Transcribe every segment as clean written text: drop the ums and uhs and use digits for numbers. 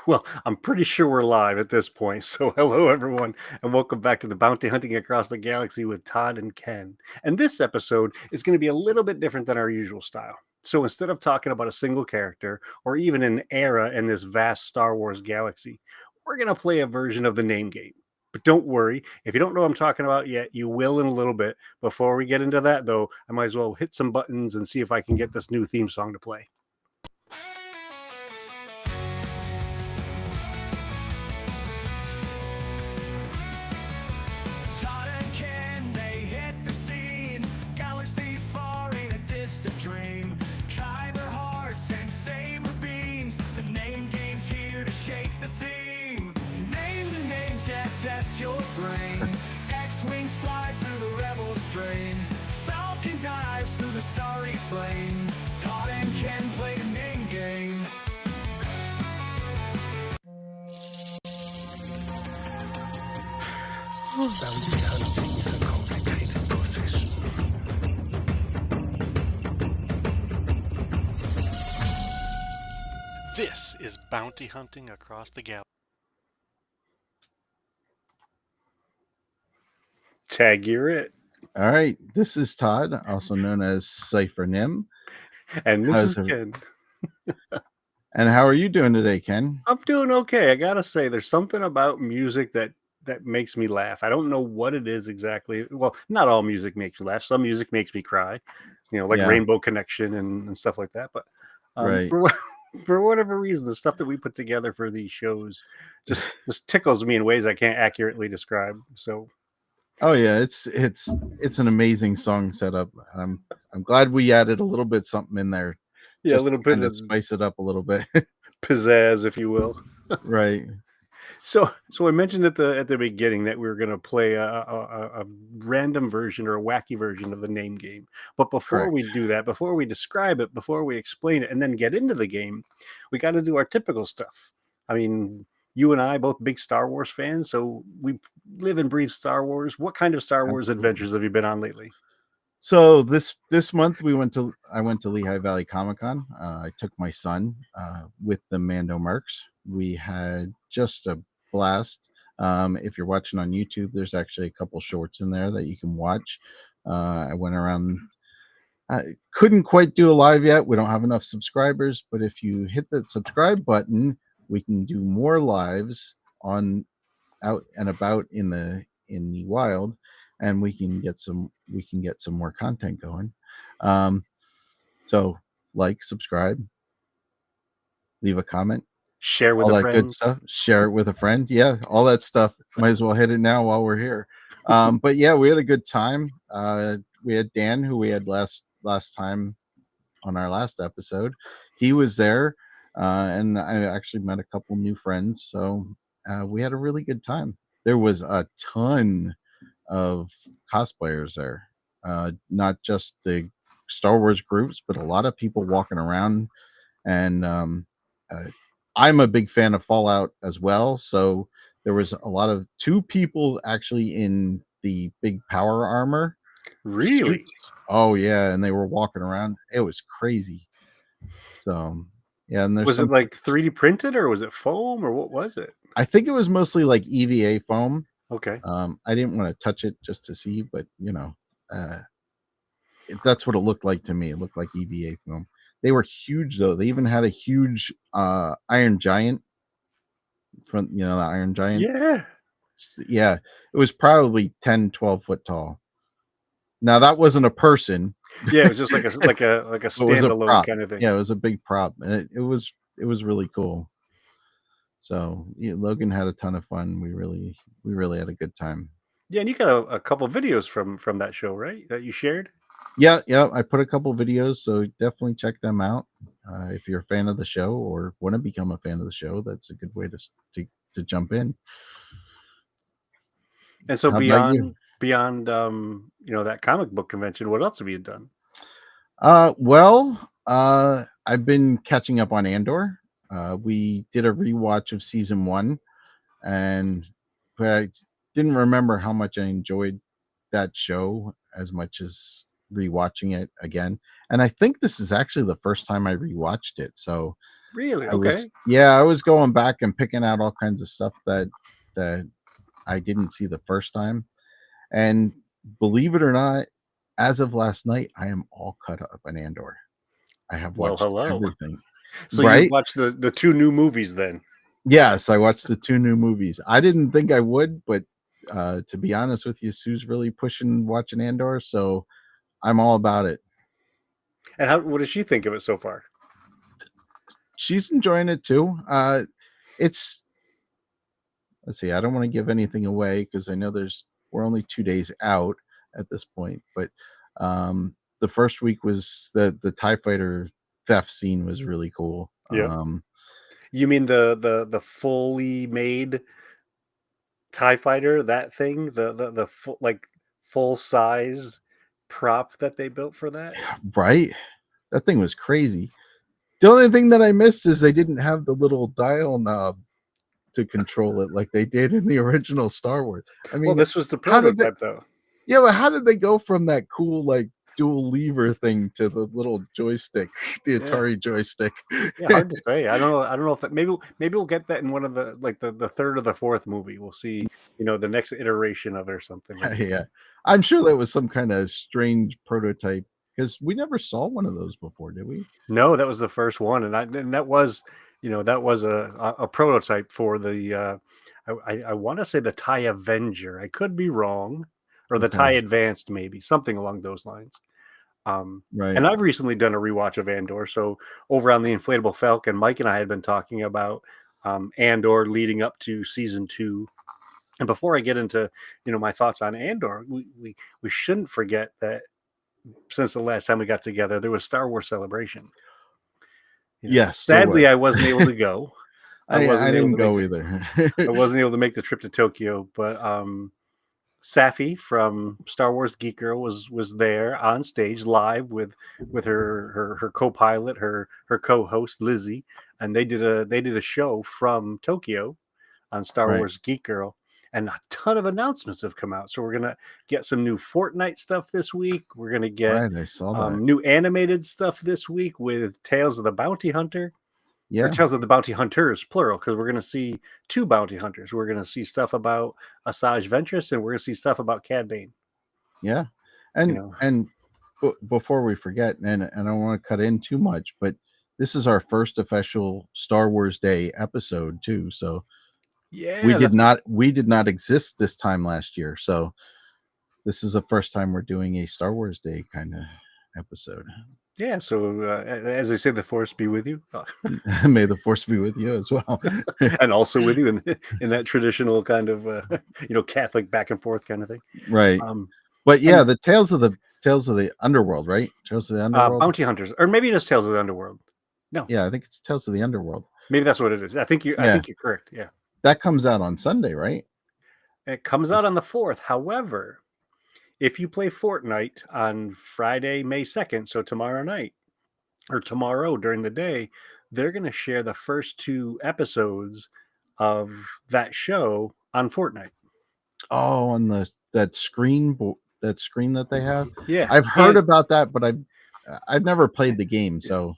Well, I'm pretty sure we're live at this point. So, hello, everyone, and welcome back to the Bounty Hunting Across the Galaxy with Todd and Ken. And this episode is going to be a little bit different than our usual style. So, instead of talking about a single character or even an era in this vast Star Wars galaxy, we're going to play a version of the name game. But don't worry, if you don't know what I'm talking about yet, you will in a little bit. Before we get into that, though, I might as well hit some buttons and see if I can get this new theme song to play. Todd and Ken, they hit the scene. Galaxy far in a distant dream. Kyber hearts and saber beams. The name game's here to shake the theme. Name the name tag, test your brain. X-wings fly through the rebel strain. Falcon dives through the starry flame. Todd and Ken play the name game. Bounty hunting is a complicated profession. This is Bounty Hunting Across the Galaxy. Tag, you're it. All right, this is Todd, also known as Cypher Nim. And this How's is Ken. And how are you doing today, Ken? I'm doing okay. I gotta say, there's something about music that makes me laugh. I don't know what it is exactly. Well, not all music makes me laugh. Some music makes me cry, like Yeah. Rainbow Connection and stuff like that. But Right. for whatever reason, the stuff that we put together for these shows just tickles me in ways I can't accurately describe. So Oh yeah, it's an amazing song setup. I'm glad we added a little bit something in there. yeah, a just little to bit kind of of spice it up a little bit. pizzazz, if you will. Right. So I mentioned at the beginning that we were going to play a random version or a wacky version of the name game. But before Correct. we do that, before we describe it, before we explain it, and then get into the game, we got to do our typical stuff. I mean, you and I both big Star Wars fans, so we live and breathe Star Wars. What kind of Star Wars Absolutely. adventures have you been on lately? So this month I went to Lehigh Valley Comic-Con. I took my son with the Mando Mercs. We had just a blast. If you're watching on YouTube, there's actually a couple shorts in there that you can watch. I went around. I couldn't quite do a live yet. We don't have enough subscribers, but if you hit that subscribe button, we can do more lives on out and about in the wild, and we can get some more content going. So like, subscribe, leave a comment, Share with all a that friend. good stuff. Share it with a friend. Yeah, all that stuff. Might as well hit it now while we're here. But yeah, we had a good time. We had Dan, who we had last time on our last episode. He was there, and I actually met a couple new friends. So we had a really good time. There was a ton of cosplayers there, not just the Star Wars groups, but a lot of people walking around. And I'm a big fan of Fallout as well, so there was a lot of two people actually in the big power armor. Really? suits. Oh yeah, and they were walking around. It was crazy. So yeah, and there's Was it some. like 3D printed or was it foam or what was it? I think it was mostly like EVA foam. Okay. I didn't want to touch it just to see, but that's what it looked like to me. It looked like EVA foam. They were huge though. They even had a huge Iron Giant from the Iron Giant. Yeah. It was probably 10-12 foot tall. Now that wasn't a person. Yeah, it was just like a It was a standalone prop. kind of thing. Yeah, it was a big prop, and it was really cool. So yeah, Logan had a ton of fun. We really had a good time. Yeah, and you got a couple videos from that show, right? That you shared. Yeah. I put a couple videos, so definitely check them out. If you're a fan of the show or want to become a fan of the show, that's a good way to jump in. And so How about you? beyond that comic book convention, what else have you done? Well, I've been catching up on Andor. We did a rewatch of season 1, and I didn't remember how much I enjoyed that show as much as rewatching it again. And I think this is actually the first time I rewatched it. So Really? I was Okay. yeah, I was going back and picking out all kinds of stuff that I didn't see the first time. And believe it or not, as of last night, I am all caught up on Andor. I have Well, watched hello. everything. So you Right? watched the two new movies then? Yes, I watched the 2 new movies. I didn't think I would, but, to be honest with you, Sue's really pushing watching Andor, so I'm all about it. And what does she think of it so far? She's enjoying it too. It's let's see, I don't wanna give anything away because I know we're only 2 days out at this point, but, the first week was the TIE fighter theft scene was really cool. Yep. You mean the fully made TIE fighter, that thing? The full, like, full size prop that they built for that? Right? That thing was crazy. The only thing that I missed is they didn't have the little dial knob to control it like they did in the original Star Wars. I Well, mean, this was the how did they prototype though. yeah, but how did they go from that cool, like, dual lever thing to the little joystick, the Yeah. Atari joystick? Yeah, hard to say. I don't know if that, maybe we'll get that in one of the, like, the third or the fourth movie. We'll see, the next iteration of it or something. Yeah. I'm sure that was some kinda strange prototype because we never saw one of those before, did we? No, that was the first one, and that was, that was a prototype for the, I wanna say the TIE Avenger. I could be wrong, or the TIE Okay. Advanced maybe, something along those lines. Right. And I've recently done a rewatch of Andor, so over on the Inflatable Falcon, Mike and I had been talking about, Andor leading up to season 2. And before I get into, my thoughts on Andor, we shouldn't forget that since the last time we got together, there was Star Wars Celebration. Yes, there was. Sadly, I wasn't able to go. I I wasn't able didn't to make go the either. I wasn't able to make the trip to Tokyo, but Safi from Star Wars Geek Girl was there on stage live with her co-pilot, her co-host Lizzie, and they did a show from Tokyo on Star Right. Wars Geek Girl, and a ton of announcements have come out. So we're gonna get some new Fortnite stuff this week. We're gonna get Right, I saw that. new animated stuff this week with Tales of the Bounty Hunter, or Yeah, Tales of the Bounty Hunters, plural, because we're gonna see two bounty hunters. We're gonna see stuff about Asajj Ventress, and we're gonna see stuff about Cad Bane. yeah. You And know, before we forget, and I don't want to cut in too much, but this is our first official Star Wars Day episode too. So yeah, that's we did not exist this time last year. So this is the first time we're doing a Star Wars Day kind of episode. yeah. So as they say, the force be with you, May the force be with you as well. and also with you in that traditional kind of Catholic back and forth kind of thing. Right. Um, But yeah, and the Tales of the Underworld, right? Tales of the Underworld. Bounty Hunters, or maybe just Tales of the Underworld. No, Yeah, I think it's Tales of the Underworld. maybe that's what it is. I Yeah, think you're correct. Yeah, that comes out on Sunday, right? it comes out on the 4th. However, if you play Fortnite on Friday, May 2nd, so tomorrow night or tomorrow during the day, they're going to share the first 2 episodes of that show on Fortnite. Oh, on that screen that they have. Yeah, I've heard and about that, but I've never played the game, so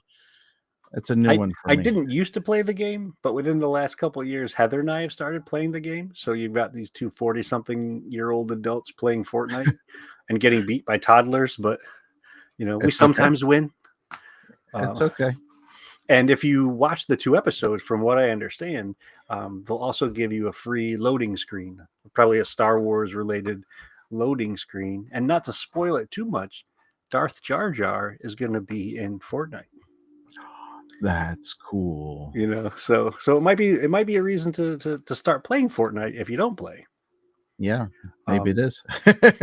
it's a new I one for I me. didn't used to play the game, but within the last couple of years, Heather and I have started playing the game. So you've got these two 40-something-year-old adults playing Fortnite and getting beat by toddlers, but we It's okay. sometimes win. It's Uh, okay. and if you watch the 2 episodes, from what I understand, they'll also give you a free loading screen, probably a Star Wars related loading screen. And not to spoil it too much, Darth Jar Jar is going to be in Fortnite. That's cool. So it might be a reason to start playing Fortnite if you don't play. Yeah, maybe it Um, is.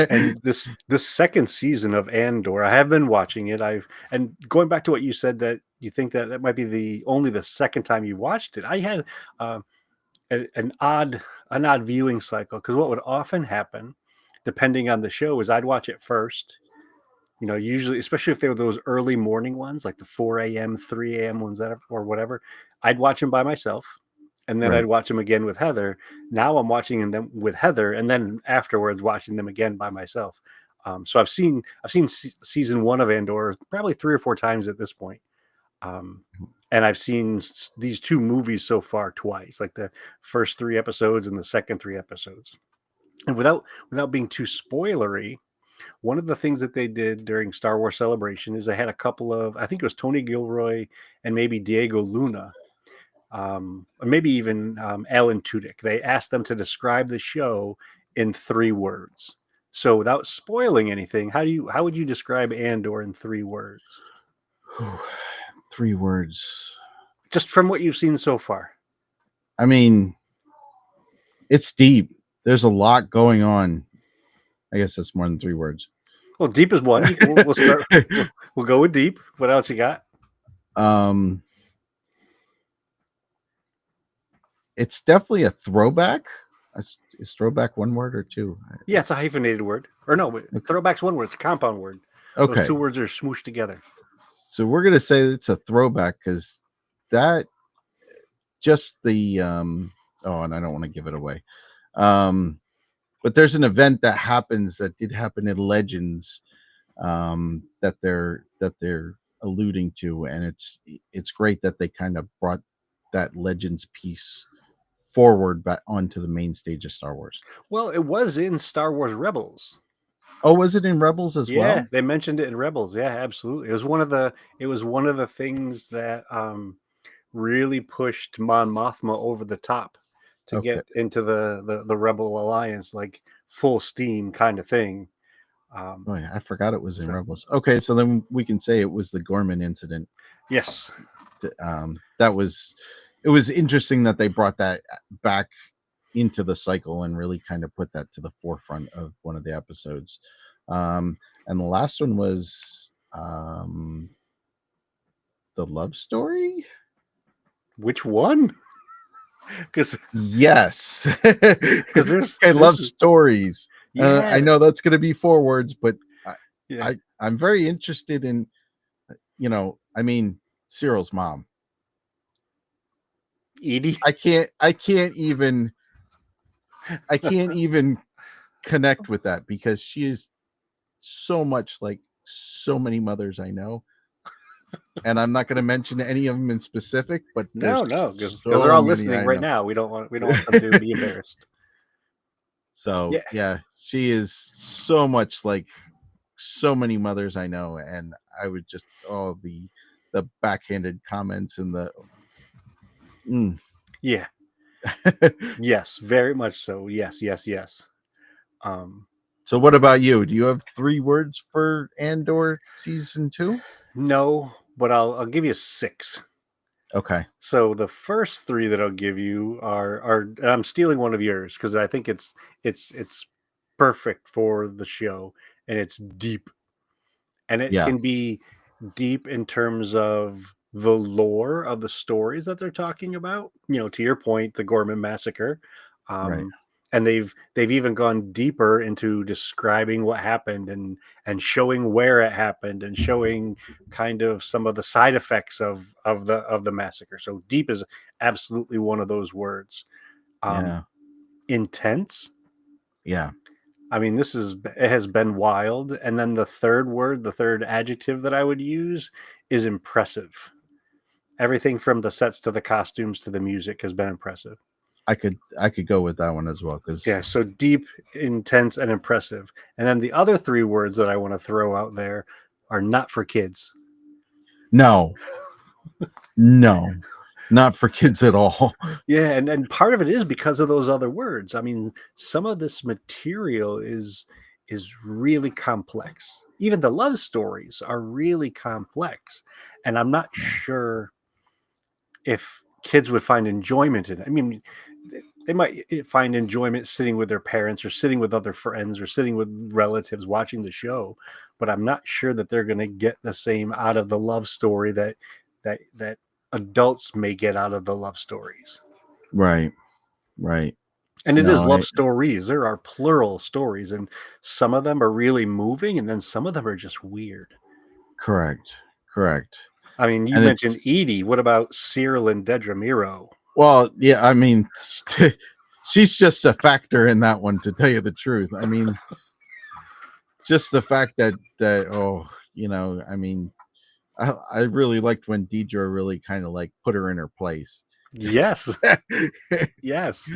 and this second season of Andor, I have been watching it. And going back to what you said, that you think that it might be the second time you watched it. I had uh, an odd viewing cycle, because what would often happen, depending on the show, is I'd watch it first. Usually, especially if they were those early morning ones, like the 4 a.m., 3 a.m. ones, or whatever, I'd watch them by myself, and then I'd Right. watch them again with Heather. Now I'm watching them with Heather, and then afterwards watching them again by myself. So I've seen season 1 of Andor probably 3 or 4 times at this point. Um, and I've seen these two movies so far twice, like the first 3 episodes and the second 3 episodes. And without being too spoilery, one of the things that they did during Star Wars Celebration is they had a couple of, I think it was Tony Gilroy and maybe Diego Luna, or maybe even Alan Tudyk. They asked them to describe the show in 3 words. So without spoiling anything, how would you describe Andor in 3 words? 3 words. Just from what you've seen so far. I mean, it's deep. There's a lot going on. I guess that's more than 3 words. Well, deep is one. We'll start. We'll go with deep. What else you got? It's definitely a throwback. Is throwback 1 word or 2? Yeah, it's a hyphenated word. Or no, throwback's 1 word. It's a compound word. Okay. Those 2 words are smooshed together. So we're gonna say it's a throwback because that just the and I don't want to give it away. But there's an event that happens that did happen in Legends that they're alluding to, and it's great that they kind of brought that Legends piece forward back onto the main stage of Star Wars. Well, it was in Star Wars Rebels. Oh, was it in Rebels as well? Yeah, they mentioned it in Rebels. Yeah, absolutely. It was one of the things that really pushed Mon Mothma over the top to get into the Rebel Alliance, like full steam kind of thing. Oh yeah, I forgot it was in Rebels. Okay, so then we can say it was the Gorman incident. Yes. It was interesting that they brought that back into the cycle and really kind of put that to the forefront of one of the episodes. And the last one was the love story. Which one? Because yes, because there's love stories. Yeah, I know that's going to be 4 words, but I'm very interested in, I mean, Cyril's mom, Edie. I can't even connect with that because she is so much like so many mothers I know. And I'm not going to mention any of them in specific, but no, because they're all listening right now. We don't want them to be embarrassed. So yeah, she is so much like so many mothers I know, and I would just the backhanded comments and the yeah, yes, very much so. Yes. So what about you? Do you have 3 words for Andor season 2? No, but I'll give you 6. Okay. So the first 3 that I'll give you are I'm stealing one of yours because I think it's perfect for the show, and it's deep. And it can be deep in terms of the lore of the stories that they're talking about. To your point, the Gorman massacre. Right. And they've even gone deeper into describing what happened and showing where it happened and showing kind of some of the side effects of the massacre. So deep is absolutely one of those words. Intense. Yeah. I mean, it has been wild. And then the third adjective that I would use is impressive. Everything from the sets to the costumes to the music has been impressive. I could go with that one as well so deep, intense, and impressive. And then the other 3 words that I want to throw out there are not for kids. No, not for kids at all. Yeah, and part of it is because of those other words. I mean, some of this material is really complex. Even the love stories are really complex, and I'm not sure if kids would find enjoyment in it. I mean, they might find enjoyment sitting with their parents or sitting with other friends or sitting with relatives watching the show, but I'm not sure that they're going to get the same out of the love story that adults may get out of the love stories. Right. And it is love stories. There are plural stories, and some of them are really moving, and then some of them are just weird. Correct. I mean, you mentioned Edie. What about Cyril and Dedra Miro? Well, yeah, I mean, she's just a factor in that one, to tell you the truth. I mean, just the fact that I mean, I really liked when Deidre really kind of like put her in her place. Yes, yes,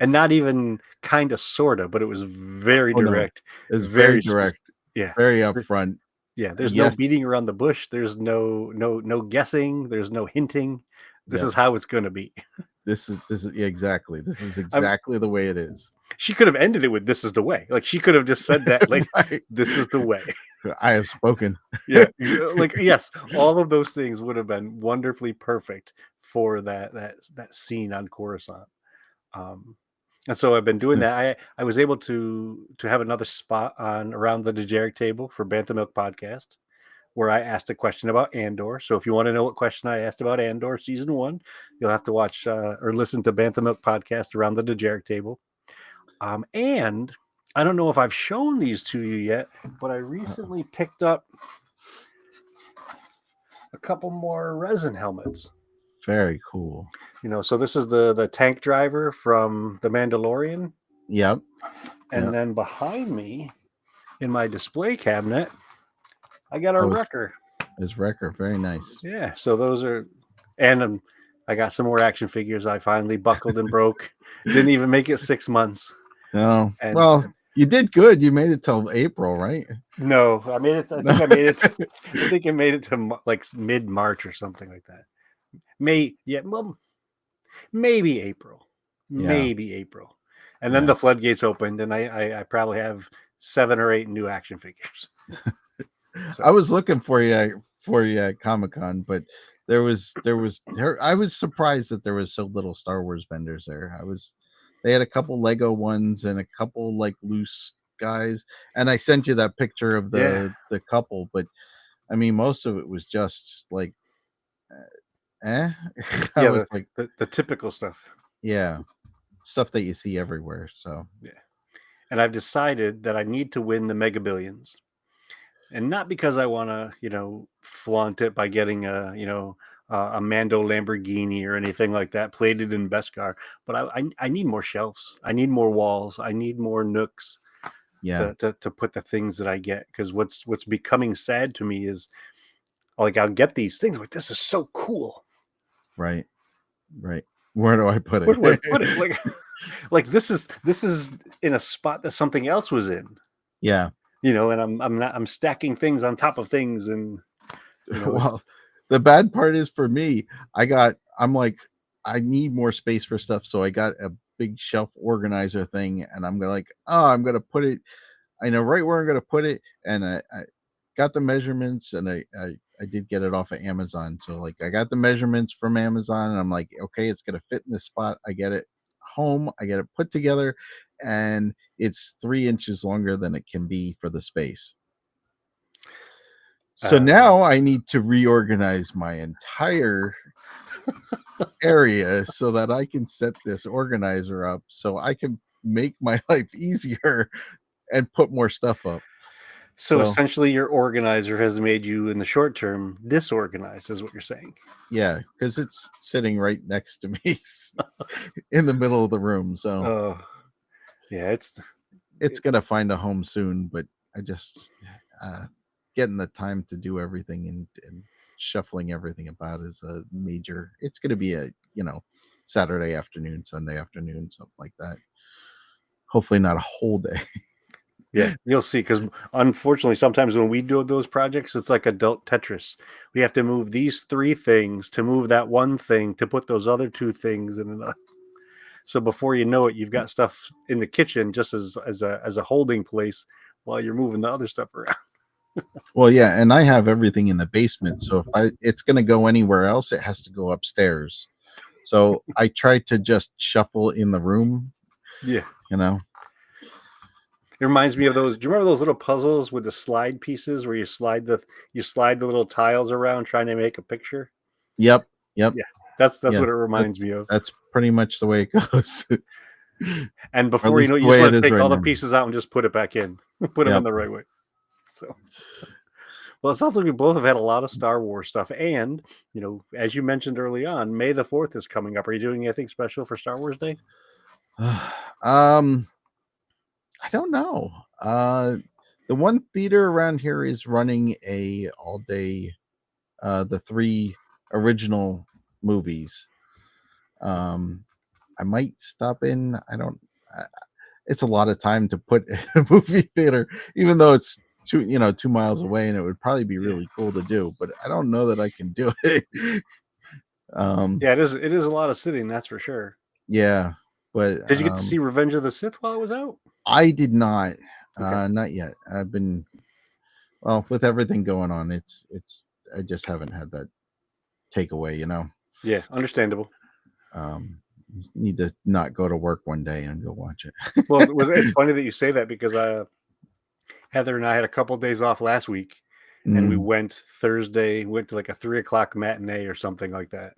and not even kind of, sorta, but it was very Oh no, direct, it's very very direct, specific. Yeah, very There- upfront. yeah. There's no Yes, beating around the bush. There's no guessing. There's no hinting. This yep. is how it's going to be. This is yeah, exactly. This is I'm, exactly the way it is. she could have ended it with "This is the way." Like she could have just said that, like, Right. "This is the way." I have spoken. Yeah, like, yes, all of those things would have been wonderfully perfect for that scene on Coruscant. Um, and so I've been doing that. I was able to have another spot on around the Dejeric table for Bantha Milk podcast where I asked a question about Andor. So if you want to know what question I asked about Andor season 1, you'll have to watch or listen to Bantha Milk podcast around the Dejeric table. And I don't know if I've shown these to you yet, but I recently picked up a couple more resin helmets. Very cool. So this is the tank driver from The Mandalorian. Yep. And Yep. then behind me in my display cabinet, I got a Oh, wrecker. his wrecker. Very nice. Yeah, so those are, and I got some more action figures. I finally buckled and broke. Didn't even make it 6 months. No. And Well, you did good. You made it till April, right? no, I made it. I think I made it. I think I made it to like mid March or something like that. Well, maybe April, Yeah. maybe April, and then Yeah. the floodgates opened, and I probably have 7 or 8 new action figures. I was looking for you at Comic-Con, but there was I was surprised that there was so little Star Wars vendors there. They had a couple Lego ones and a couple like loose guys, and I sent you that picture of Yeah. the couple, but I mean most of it was just like I Yeah, was like, the typical stuff. yeah, stuff that you see everywhere. So Yeah. And I've decided that I need to win the Mega Billions. And not because I want to, flaunt it by getting a Mando Lamborghini or anything like that plated in Beskar, but I need more shelves. I need more walls. I need more nooks yeah, to put the things that I get. Because what's becoming sad to me is like I'll get these things like this is so cool. right. Where do I put it? Where do I put it? Like this is in a spot that something else was in. Yeah. And I'm stacking things on top of things, and Well, the bad part is for me, I'm like, I need more space for stuff. So I got a big shelf organizer thing, and I'm like, oh, I'm gonna put it. I know right where I'm gonna put it, and I got the measurements, and I did get it off of Amazon. So like I got the measurements from Amazon, and I'm like, okay, it's gonna fit in this spot. I get it home, I get it put together, and it's 3 inches longer than it can be for the space. So now I need to reorganize my entire area so that I can set this organizer up so I can make my life easier and put more stuff up. So essentially, your organizer has made you, in the short term, disorganized, is what you're saying. Yeah, because it's sitting right next to me in the middle of the room. So yeah, it's gonna find a home soon, but I just getting the time to do everything and shuffling everything about is a major. It's gonna be a Saturday afternoon, Sunday afternoon, something like that. Hopefully not a whole day. Yeah, you'll see. Because unfortunately, sometimes when we do those projects, it's like adult Tetris. We have to move these 3 things to move that one thing to put those other 2 things in another. So before you know it, you've got stuff in the kitchen just as a holding place while you're moving the other stuff around. Well, yeah, and I have everything in the basement, so if it's going to go anywhere else, it has to go upstairs. So I try to just shuffle in the room. Yeah. It reminds me of those. Do you remember those little puzzles with the slide pieces where you slide the little tiles around trying to make a picture? Yep. Yeah, that's what it reminds me of. That's pretty much the way it goes. And before you know it, you just want to take all the pieces out and just put it back in, put them in the right way. So, well, it sounds like we both have had a lot of Star Wars stuff, and as you mentioned early on, May the 4th is coming up. Are you doing anything special for Star Wars Day? I don't know. The one theater around here is running a all-day the 3 original movies. I might stop in. I don't. It's a lot of time to put in a movie theater, even though it's 2 miles away, and it would probably be Yeah. really cool to do. But I don't know that I can do it. Yeah, it is. It is a lot of sitting, that's for sure. Yeah, but Did you get to see Revenge of the Sith while it was out? I did not. Okay. Not yet. I've been with everything going on. It's. I just haven't had that takeaway. Yeah, understandable. Need to not go to work one day and go watch it. Well, it's funny that you say that because Heather and I had a couple days off last week, and we Mm, went Thursday. Went to like a 3 o'clock matinee or something like that.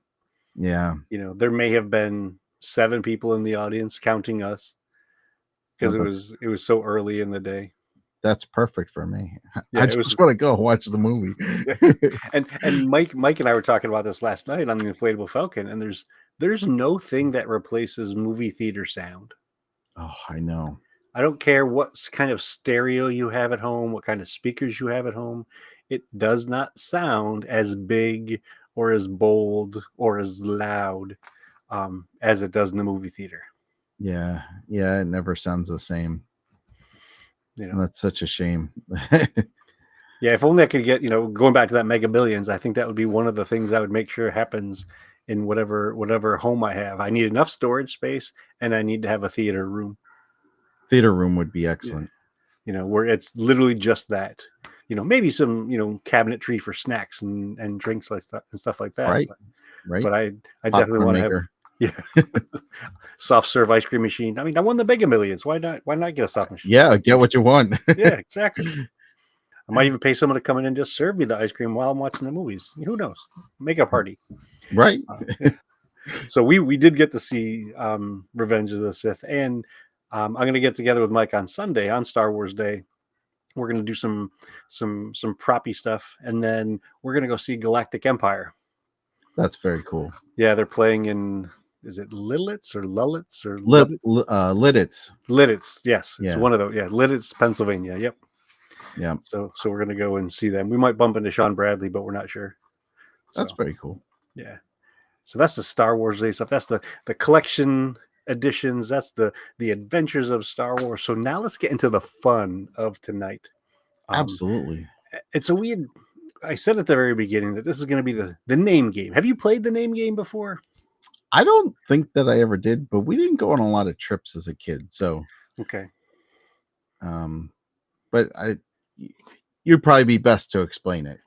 yeah. There may have been 7 people in the audience, counting us, because Well, it was so early in the day. that's perfect for me. Yeah, I it was. just want to go watch the movie. And Mike and I were talking about this last night on the Inflatable Falcon, and there's no thing that replaces movie theater sound. Oh, I know. I don't care what kind of stereo you have at home, what kind of speakers you have at home. It does not sound as big or as bold or as loud as it does in the movie theater. Yeah, it never sounds the same. That's such a shame. Yeah, if only I could get, going back to that Mega Millions, I think that would be one of the things I would make sure happens in whatever home I have. I need enough storage space, and I need to have a theater room. Theater room would be excellent. Where it's literally just that. Maybe some, cabinetry for snacks and drinks like that and stuff like that. Right. But I definitely want to have soft serve ice cream machine. I mean, I won the Mega Millions. Why not get a soft machine? Yeah, get what you want. Yeah, exactly. I might even pay someone to come in and just serve me the ice cream while I'm watching the movies. Who knows? Make a party. Right. So we did get to see Revenge of the Sith, and I'm going to get together with Mike on Sunday on Star Wars Day. We're going to do some proppy stuff, and then we're going to go see Galactic Empire. That's very cool. Yeah, they're playing in. Is it Lidditz or Lullitz or Lidditz? Lidditz, yes. Yeah. It's one of those. Yeah, Lidditz, Pennsylvania. Yep. Yeah. So we're gonna go and see them. We might bump into Sean Bradley, but we're not sure. That's very cool. Yeah. So that's the Star Wars Day stuff. That's the collection editions. That's the adventures of Star Wars. So now let's get into the fun of tonight. Absolutely. And so I said at the very beginning that this is going to be the name game. Have you played the name game before? I don't think that I ever did, but we didn't go on a lot of trips as a kid. So okay. But you'd probably be best to explain it.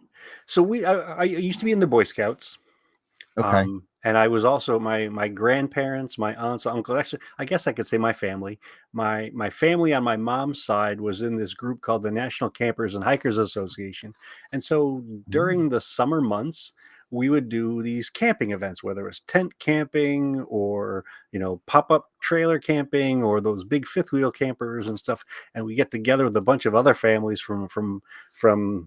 So I used to be in the Boy Scouts. Okay. And I was also my grandparents, my aunts, uncles. Actually, I guess I could say my family. My family on my mom's side was in this group called the National Campers and Hikers Association. And so during the summer months, we would do these camping events, whether it was tent camping or pop-up trailer camping or those big fifth wheel campers and stuff. And we get together with a bunch of other families from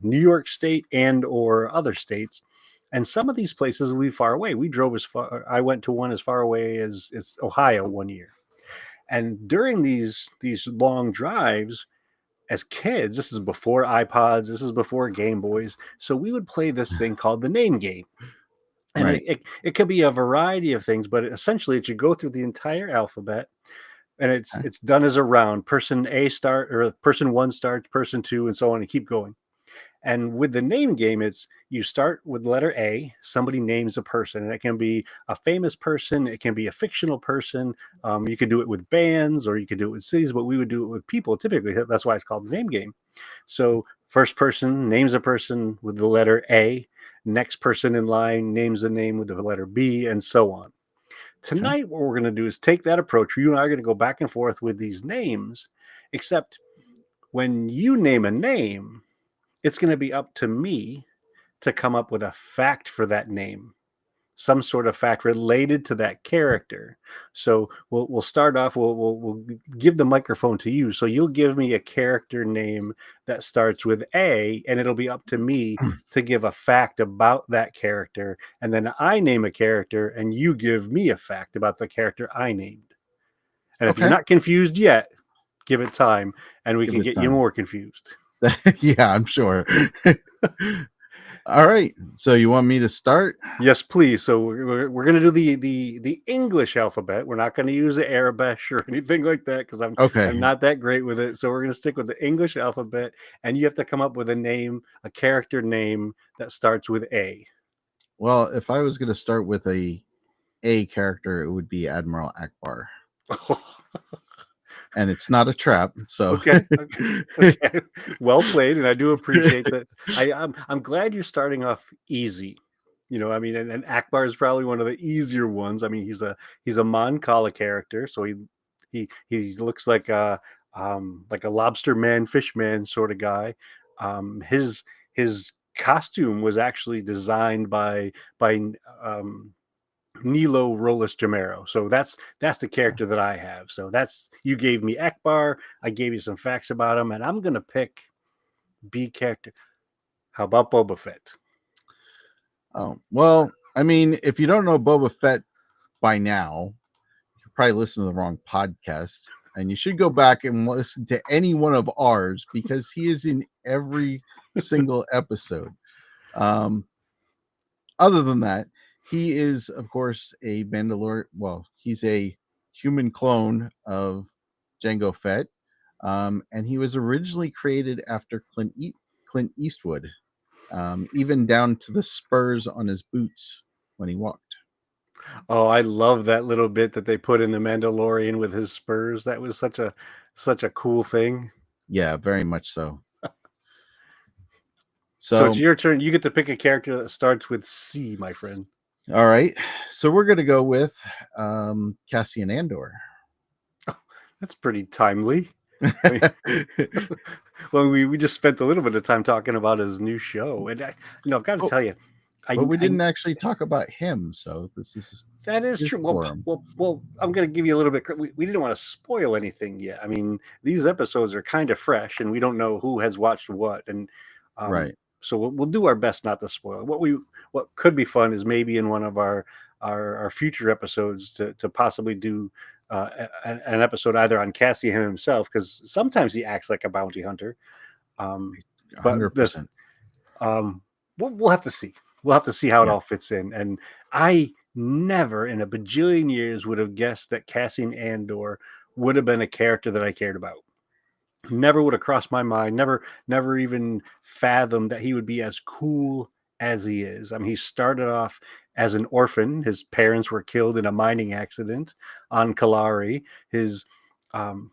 New York State and or other states. And some of these places we far away. We drove as far. I went to one as far away as Ohio one year. And during these long drives, as kids, this is before iPods, this is before Game Boys. So we would play this thing called the name game. And it could be a variety of things, but essentially it should go through the entire alphabet. And it's done as a round. Person A start, or person 1 starts, person 2, and so on, and keep going. And with the name game, it's you start with the letter A, somebody names a person, and it can be a famous person, it can be a fictional person. You could do it with bands or you could do it with cities, but we would do it with people typically. That's why it's called the name game. So first person names a person with the letter A, next person in line names a name with the letter B, and so on. Tonight, what we're going to do is take that approach. You and I are going to go back and forth with these names, except when you name a name, it's going to be up to me to come up with a fact for that name, some sort of fact related to that character. So we'll start off. We'll give the microphone to you. So you'll give me a character name that starts with A, and it'll be up to me to give a fact about that character. And then I name a character, and you give me a fact about the character I named. And if you're not confused yet, give it time, and we can get you more confused. Yeah, I'm sure. All right. So you want me to start? Yes, please. So we're going to do the English alphabet. We're not going to use the Arabic or anything like that because I'm Okay. not that great with it. So we're going to stick with the English alphabet, and you have to come up with a name, a character name that starts with A. Well, if I was going to start with a character, it would be Admiral Akbar, and it's not a trap. So Okay, okay, okay. Well played, and I do appreciate that. I'm glad you're starting off easy. I mean, and Akbar is probably one of the easier ones. I mean, he's a Mancala character, so he looks like a lobster man, fish man sort of guy. His costume was actually designed by Nilo Rolis Jamero. So that's the character that I have. So that's you gave me Ekbar. I gave you some facts about him, and I'm gonna pick B character. How about Boba Fett? oh, well, I mean, if you don't know Boba Fett by now, you probably listen to the wrong podcast, and you should go back and listen to any one of ours because he is in every single episode. Um, Other than that, he is, of course, a Mandalorian. Well, he's a human clone of Jango Fett, and he was originally created after Clint Eastwood, even down to the spurs on his boots when he walked. Oh, I love that little bit that they put in the Mandalorian with his spurs. That was such a cool thing. Yeah, very much so. So it's So, your turn. You get to pick a character that starts with C, my friend. all right. So we're going to go with Cassian Andor. That's pretty timely. I mean, well, we just spent a little bit of time talking about his new show, and I've got to Oh, tell you, but we I didn't actually talk about him, so this is that is just true. Well, for him. well, I'm going to give you a little bit. We didn't want to spoil anything yet. I mean, these episodes are kind of fresh, and we don't know who has watched what, and Right. so we'll do our best not to spoil it. What could be fun is maybe in one of our future episodes to possibly do an episode either on Cassie himself because sometimes he acts like a bounty hunter, um, but this 100%. we'll have to see. We'll have to see how it Yeah. all fits in. And I never in a bajillion years would have guessed that Cassian Andor would have been a character that I cared about. Never would have crossed my mind. Never even fathomed that he would be as cool as he is. I mean, he started off as an orphan. His parents were killed in a mining accident on Kalari. His um,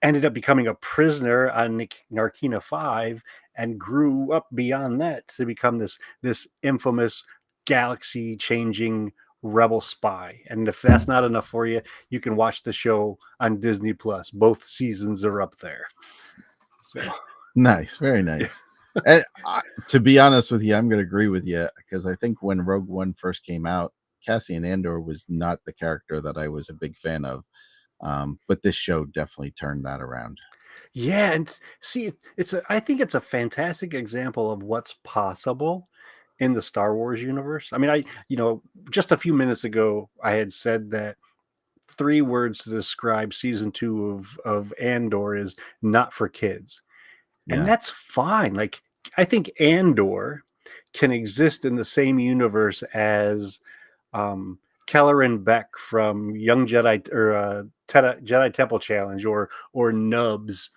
ended up becoming a prisoner on Narkina 5 and grew up beyond that to become this infamous galaxy changing rebel spy. And if that's not enough for you, you can watch the show on Disney Plus. Both seasons are up there. So Nice, very nice. And to be honest with you, I'm going to agree with you because I think when Rogue One first came out, Cassian Andor was not the character that I was a big fan of. But this show definitely turned that around. yeah, and see, I think it's a fantastic example of what's possible in the Star Wars universe. I mean, just a few minutes ago, I had said that three words to describe season two of Andor is not for kids. And Yeah, that's fine. Like I think Andor can exist in the same universe as Kelleran Beck from Young Jedi or Jedi Temple Challenge or Nubs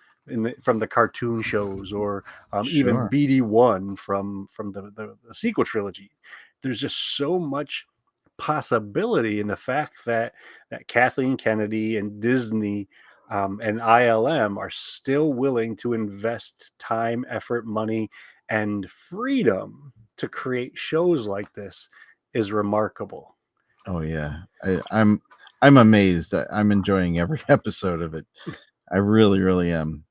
from the cartoon shows or even sure. BD1 from the sequel trilogy. There's just so much possibility in the fact that Kathleen Kennedy and Disney and ILM are still willing to invest time, effort, money, and freedom to create shows like this is remarkable. Oh yeah, I'm amazed. I'm enjoying every episode of it. I really, really am.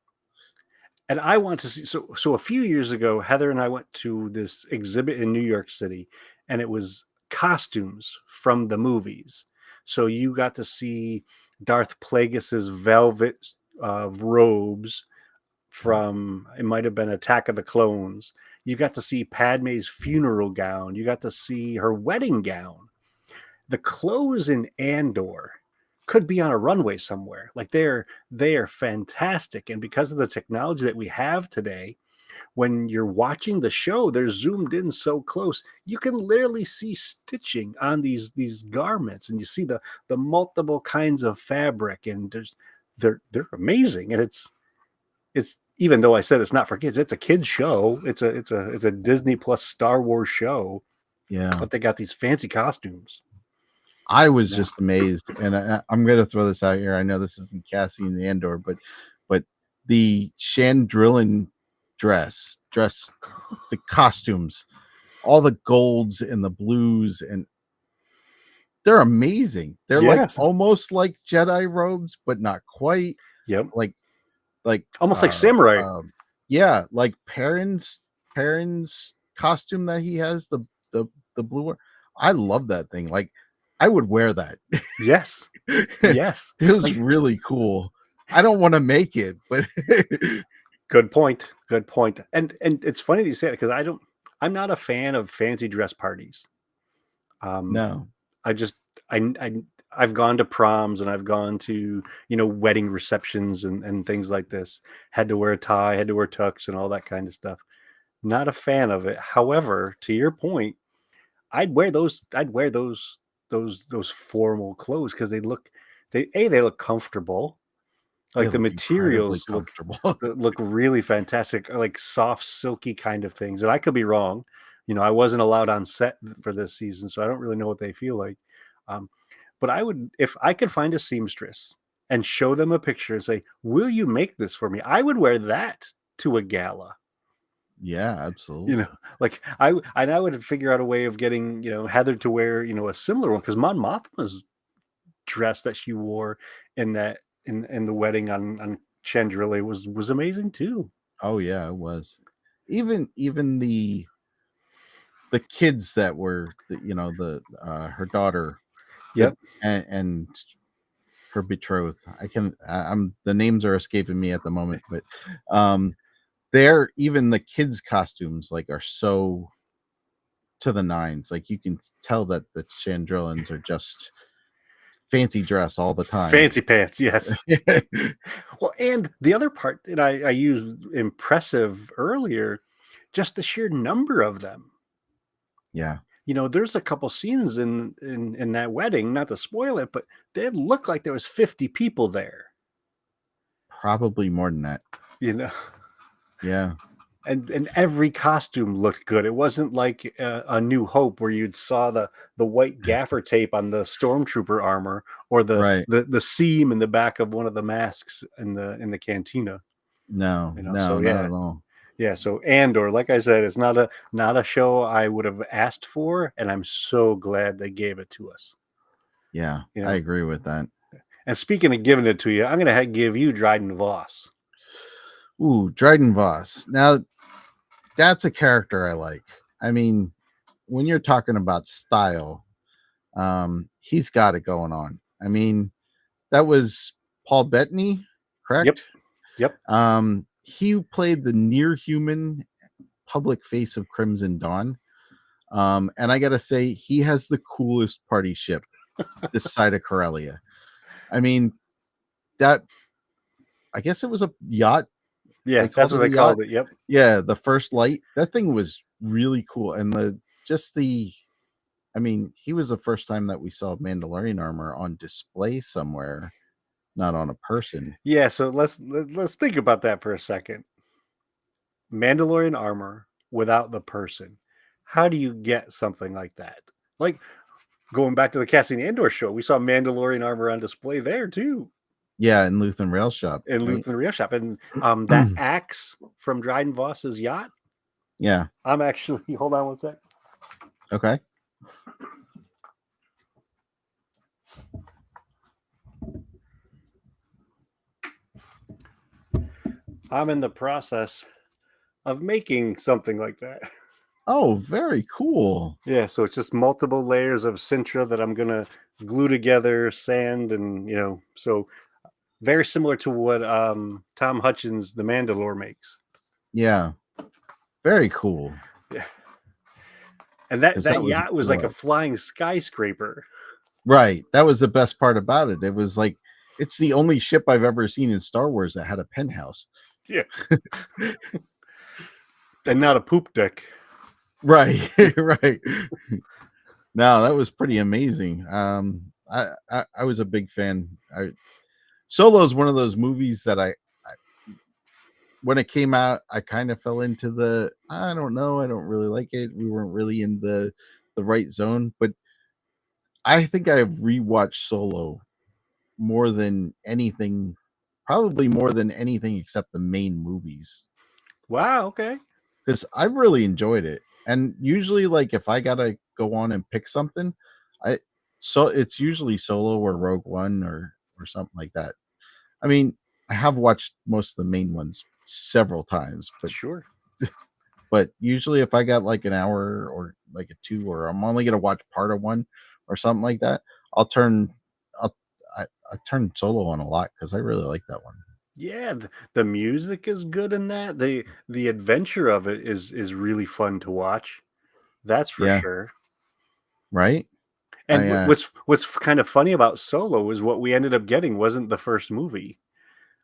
And I want to see. So a few years ago, Heather and I went to this exhibit in New York City, and it was costumes from the movies. So you got to see Darth Plagueis's velvet robes from it might have been Attack of the Clones. You got to see Padme's funeral gown. You got to see her wedding gown. The clothes in Andor could be on a runway somewhere. Like they are fantastic, and because of the technology that we have today, when you're watching the show, they're zoomed in so close. You can literally see stitching on these garments, and you see the multiple kinds of fabric, and they're amazing. And it's even though I said it's not for kids, it's a kids show. It's a Disney Plus Star Wars show, Yeah. but they got these fancy costumes. I was Yeah. just amazed, and I'm going to throw this out here. I know this isn't Cassie and Andor, but the Chandrillan dress, the costumes, all the golds and the blues, and they're amazing. They're like Yes. almost like Jedi robes, but not quite. Yep. Like Almost like samurai. Yeah, like Perrin's costume that he has, the blue one. I love that thing. Like, I would wear that. Yes. Yes. It was Like, really cool. I don't want to make it, but good point. Good point. And it's funny that you say it, because I'm not a fan of fancy dress parties. no. I've gone to proms, and I've gone to, wedding receptions and things like this. Had to wear a tie, had to wear tux and all that kind of stuff. Not a fan of it. However, to your point, I'd wear those formal clothes, because they look comfortable. Like, They the look incredibly materials look comfortable. really fantastic, like soft, silky kind of things. And I could be wrong. I wasn't allowed on set for this season, so I don't really know what they feel like. But if I could find a seamstress and show them a picture and say, "Will you make this for me?" I would wear that to a gala. Yeah, absolutely. Like I would figure out a way of getting Heather to wear a similar one, because Mon Mothma's dress that she wore in the wedding on Chandrila was amazing too. Oh yeah, it was. Even the kids that were her daughter, Yep. and her betrothed. I'm the names are escaping me at the moment, but they're even the kids' costumes are so to the nines. Like, you can tell that the Chandrillans are just fancy dress all the time. Fancy pants, yes. Well, and the other part that I used impressive earlier, just the sheer number of them. Yeah. There's a couple scenes in that wedding, not to spoil it, but they looked like there was 50 people there. Probably more than that. Yeah. And every costume looked good. It wasn't like a New Hope, where you'd saw the white gaffer tape on the stormtrooper armor, or the seam in the back of one of the masks in the cantina. No, So, not at all. Yeah, so Andor, like I said, it's not a show I would have asked for, and I'm so glad they gave it to us. Yeah, I agree with that. And speaking of giving it to you, I'm going to give you Dryden Voss. Ooh, Dryden Voss. Now, that's a character I like. I mean, when you're talking about style, he's got it going on. I mean, that was Paul Bettany, correct? Yep. He played the near human public face of Crimson Dawn. And I gotta say, he has the coolest party ship this side of Corellia. I mean, I guess it was a yacht. Yeah, that's what they called it. Yep. Yeah, the First Light. That thing was really cool. And I mean, he was the first time that we saw Mandalorian armor on display somewhere, not on a person. Yeah, so let's think about that for a second. Mandalorian armor without the person. How do you get something like that? Like, going back to the Cassian Andor show, we saw Mandalorian armor on display there too. Yeah, in Luthen Rail Shop. In Luthen Rail Shop. And that axe from Dryden Voss's yacht. Yeah. I'm actually, hold on one sec. Okay. I'm in the process of making something like that. Oh, very cool. Yeah, so it's just multiple layers of Sintra that I'm gonna glue together, sand, and so very similar to what Tom Hutchins, the Mandalore, makes. Yeah, very cool. Yeah, and that yacht was like a flying skyscraper. Right, that was the best part about it. It was like, it's the only ship I've ever seen in Star Wars that had a penthouse. Yeah. And not a poop deck. Right, right. No, that was pretty amazing. I was a big fan. Solo is one of those movies that I when it came out, I kind of fell into the I don't know, I don't really like it. We weren't really in the right zone, but I think I've rewatched Solo more than anything, probably more than anything except the main movies, Wow. Okay. because I've really enjoyed it. And usually, like if I gotta go on and pick something, I so it's usually Solo or Rogue One or something like that. I mean, I have watched most of the main ones several times, Sure. but usually if I got like an hour or like a two, or I'm only gonna watch part of one or something like that, I'll turn I'll I turn Solo on a lot because I really like that one. Yeah, the music is good in that. The adventure of it is really fun to watch. That's for Yeah, sure. right. And I what's kind of funny about Solo is what we ended up getting wasn't the first movie.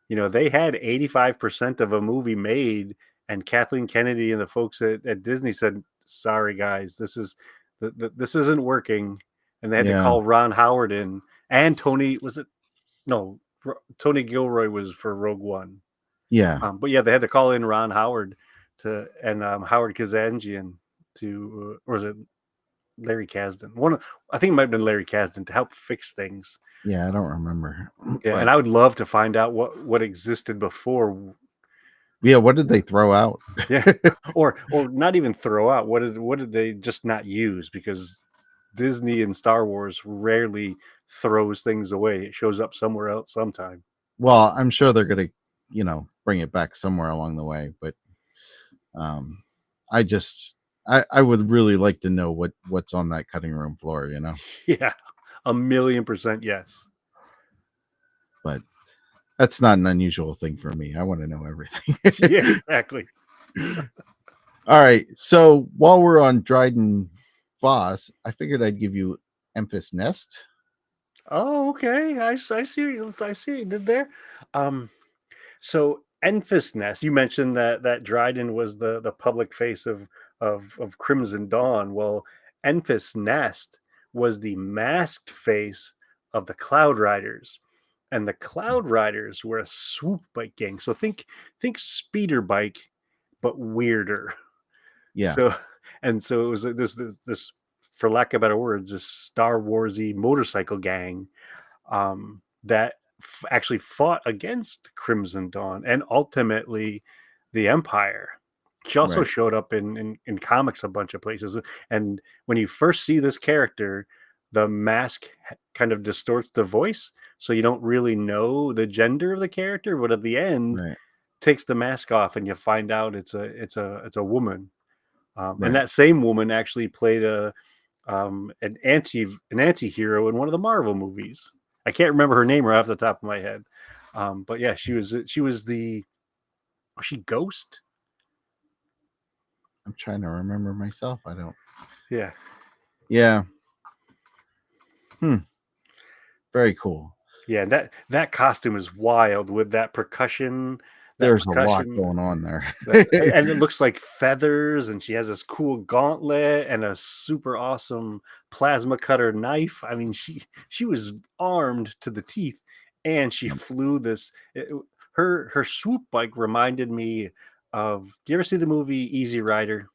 They had 85% of a movie made, and Kathleen Kennedy and the folks at Disney said, "Sorry guys, this isn't working," and they had to Yeah, call Ron Howard in, and Tony was it no Tony Gilroy was for Rogue One. yeah, But yeah, they had to call in Ron Howard to and Howard Kazanjian to, or was it Larry Kasdan? I think it might have been Larry Kasdan to help fix things. yeah. I don't remember, Yeah, and but I would love to find out what existed before. yeah. What did they throw out? Yeah, or not even throw out. What did they just not use? Because Disney and Star Wars rarely throws things away. It shows up somewhere else sometime. Well, I'm sure they're gonna, bring it back somewhere along the way, but um, I just I would really like to know what's on that cutting room floor, Yeah, 1,000,000% yes. but that's not an unusual thing for me. I want to know everything. Yeah, exactly. All right. So while we're on Dryden Voss, I figured I'd give you Emphas Nest. Oh, okay. I see. I see what you did there. Um, so Enfys Nest, you mentioned that Dryden was the public face of Crimson Dawn. Well, Enfys Nest was the masked face of the Cloud Riders, and the Cloud Riders were a swoop bike gang. So think speeder bike, but weirder. Yeah. So so it was this, for lack of better words, this Star Warsy motorcycle gang that actually fought against Crimson Dawn and ultimately the Empire. She also Right. showed up in comics a bunch of places. And when you first see this character, the mask kind of distorts the voice, so you don't really know the gender of the character. But at the end, Right. takes the mask off, and you find out it's a woman. And Right. that same woman actually played an anti-hero in one of the Marvel movies. I can't remember her name right off the top of my head. But yeah, she was was she Ghost? I'm trying to remember myself. I don't. Yeah. Yeah. Hmm. Very cool. Yeah, that costume is wild with that percussion, that There's a lot percussion going on there. and it looks like feathers, and she has this cool gauntlet and a super awesome plasma cutter knife. I mean, she was armed to the teeth, and she Yep. flew this. Her swoop bike reminded me of. Do you ever see the movie Easy Rider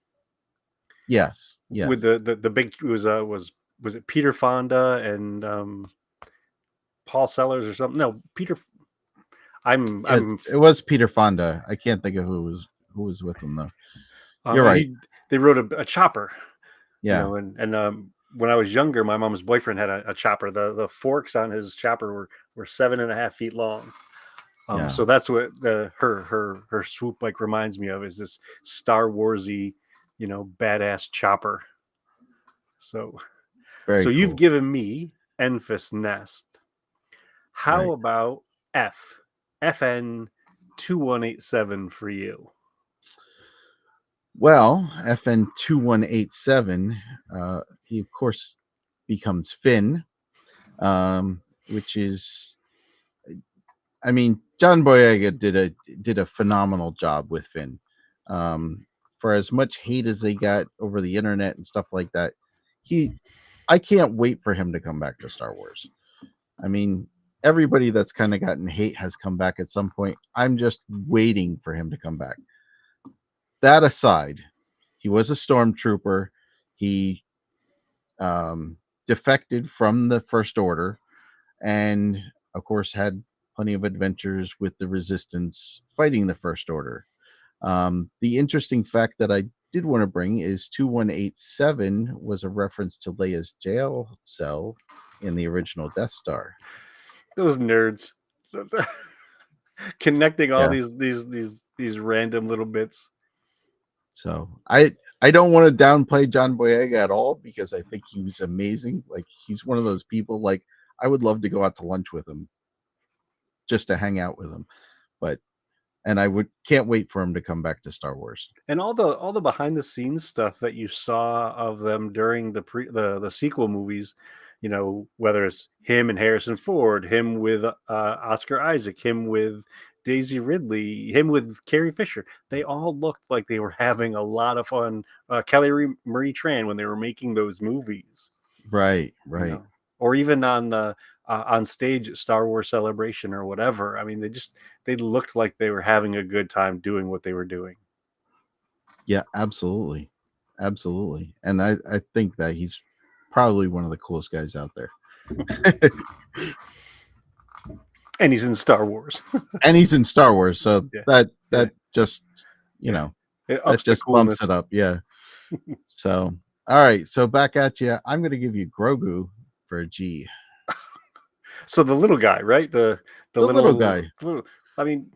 Yes. with Yes. the big was it Peter Fonda and Paul Sellers or something? No, Peter. Yeah, I'm it was Peter Fonda. I can't think of who was with him though. You're and right. they wrote a chopper. Yeah. And when I was younger, my mom's boyfriend had a chopper. The forks on his chopper were 7.5 feet long. Yeah. So that's what her swoop bike reminds me of, is this Star Warsy, badass chopper. So Very you've cool. given me Enfys Nest. How Right. about FN 2187 for you? Well, FN 2187, he of course becomes Finn, which is, I mean, John Boyega did a phenomenal job with Finn. for as much hate as they got over the internet and stuff like that, he I can't wait for him to come back to Star Wars. I mean, everybody that's kind of gotten hate has come back at some point. I'm just waiting for him to come back. That aside, he was a stormtrooper. He defected from the First Order, and of course had plenty of adventures with the Resistance fighting the First Order. The interesting fact that I did want to bring is 2187 was a reference to Leia's jail cell in the original Death Star. Those nerds connecting all Yeah. these random little bits. So I don't want to downplay John Boyega at all, because I think he was amazing. Like, he's one of those people, like, I would love to go out to lunch with him just to hang out with him. And I can't wait for him to come back to Star Wars. And all the behind the scenes stuff that you saw of them during the sequel movies, you know, whether it's him and Harrison Ford, him with Oscar Isaac, him with Daisy Ridley, him with Carrie Fisher, they all looked like they were having a lot of fun. Kelly Marie Tran, when they were making those movies, Right. you know, or even on stage at Star Wars Celebration or whatever. I mean, they looked like they were having a good time doing what they were doing. Yeah, absolutely. Absolutely. And I think that he's probably one of the coolest guys out there. And he's in Star Wars. And he's in Star Wars, so Yeah. that just, you know, It that ups the just coolness. bumps it up. Yeah. So, all right. So back at you. I'm going to give you Grogu for a G. So the little guy, right? The little guy. I mean,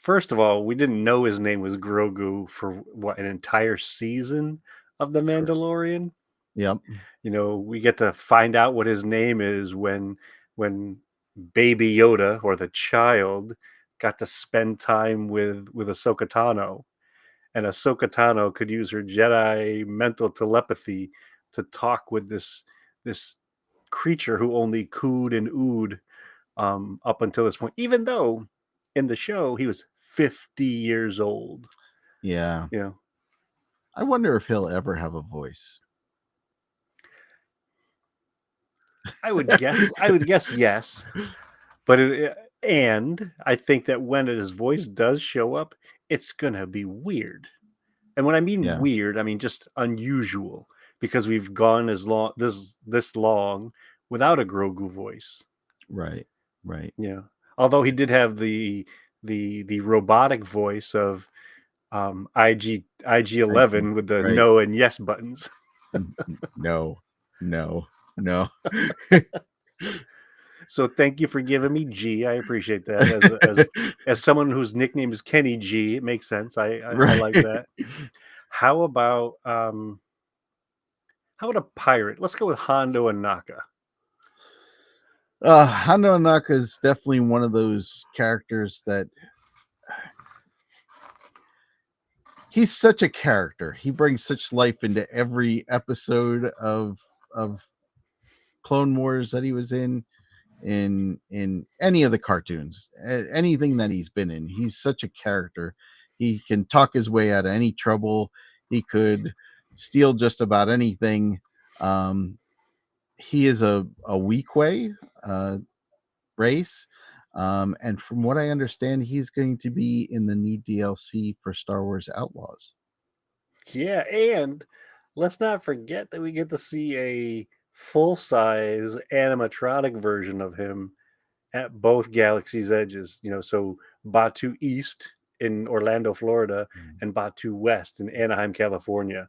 first of all, we didn't know his name was Grogu for what, an entire season of The Mandalorian. Yep. You know, we get to find out what his name is when Baby Yoda, or the child, got to spend time with Ahsoka Tano, and Ahsoka Tano could use her Jedi mental telepathy to talk with this creature who only cooed and oohed up until this point, even though in the show he was 50 years old. Yeah. You know, I wonder if he'll ever have a voice. I would guess yes, but and I think that when his voice does show up, it's gonna be weird. And when I mean weird, I mean just unusual, because we've gone this long without a Grogu voice. Right. Yeah. Although he did have the robotic voice of IG-11 with the no and yes buttons. No. So thank you for giving me G. I appreciate that. As someone whose nickname is Kenny G, it makes sense. I like that. How about a pirate? Let's go with Hondo and Naka. Hondo Naka is definitely one of those characters that he's such a character. He brings such life into every episode of Clone Wars that he was in any of the cartoons, anything that he's been in. He's such a character. He can talk his way out of any trouble. He could steal just about anything. He is a Weequay race. And from what I understand, he's going to be in the new DLC for Star Wars Outlaws. Yeah, and let's not forget that we get to see a full-size animatronic version of him at both Galaxy's edges. You know, so Batu East in Orlando, Florida, and Batu West in Anaheim, California.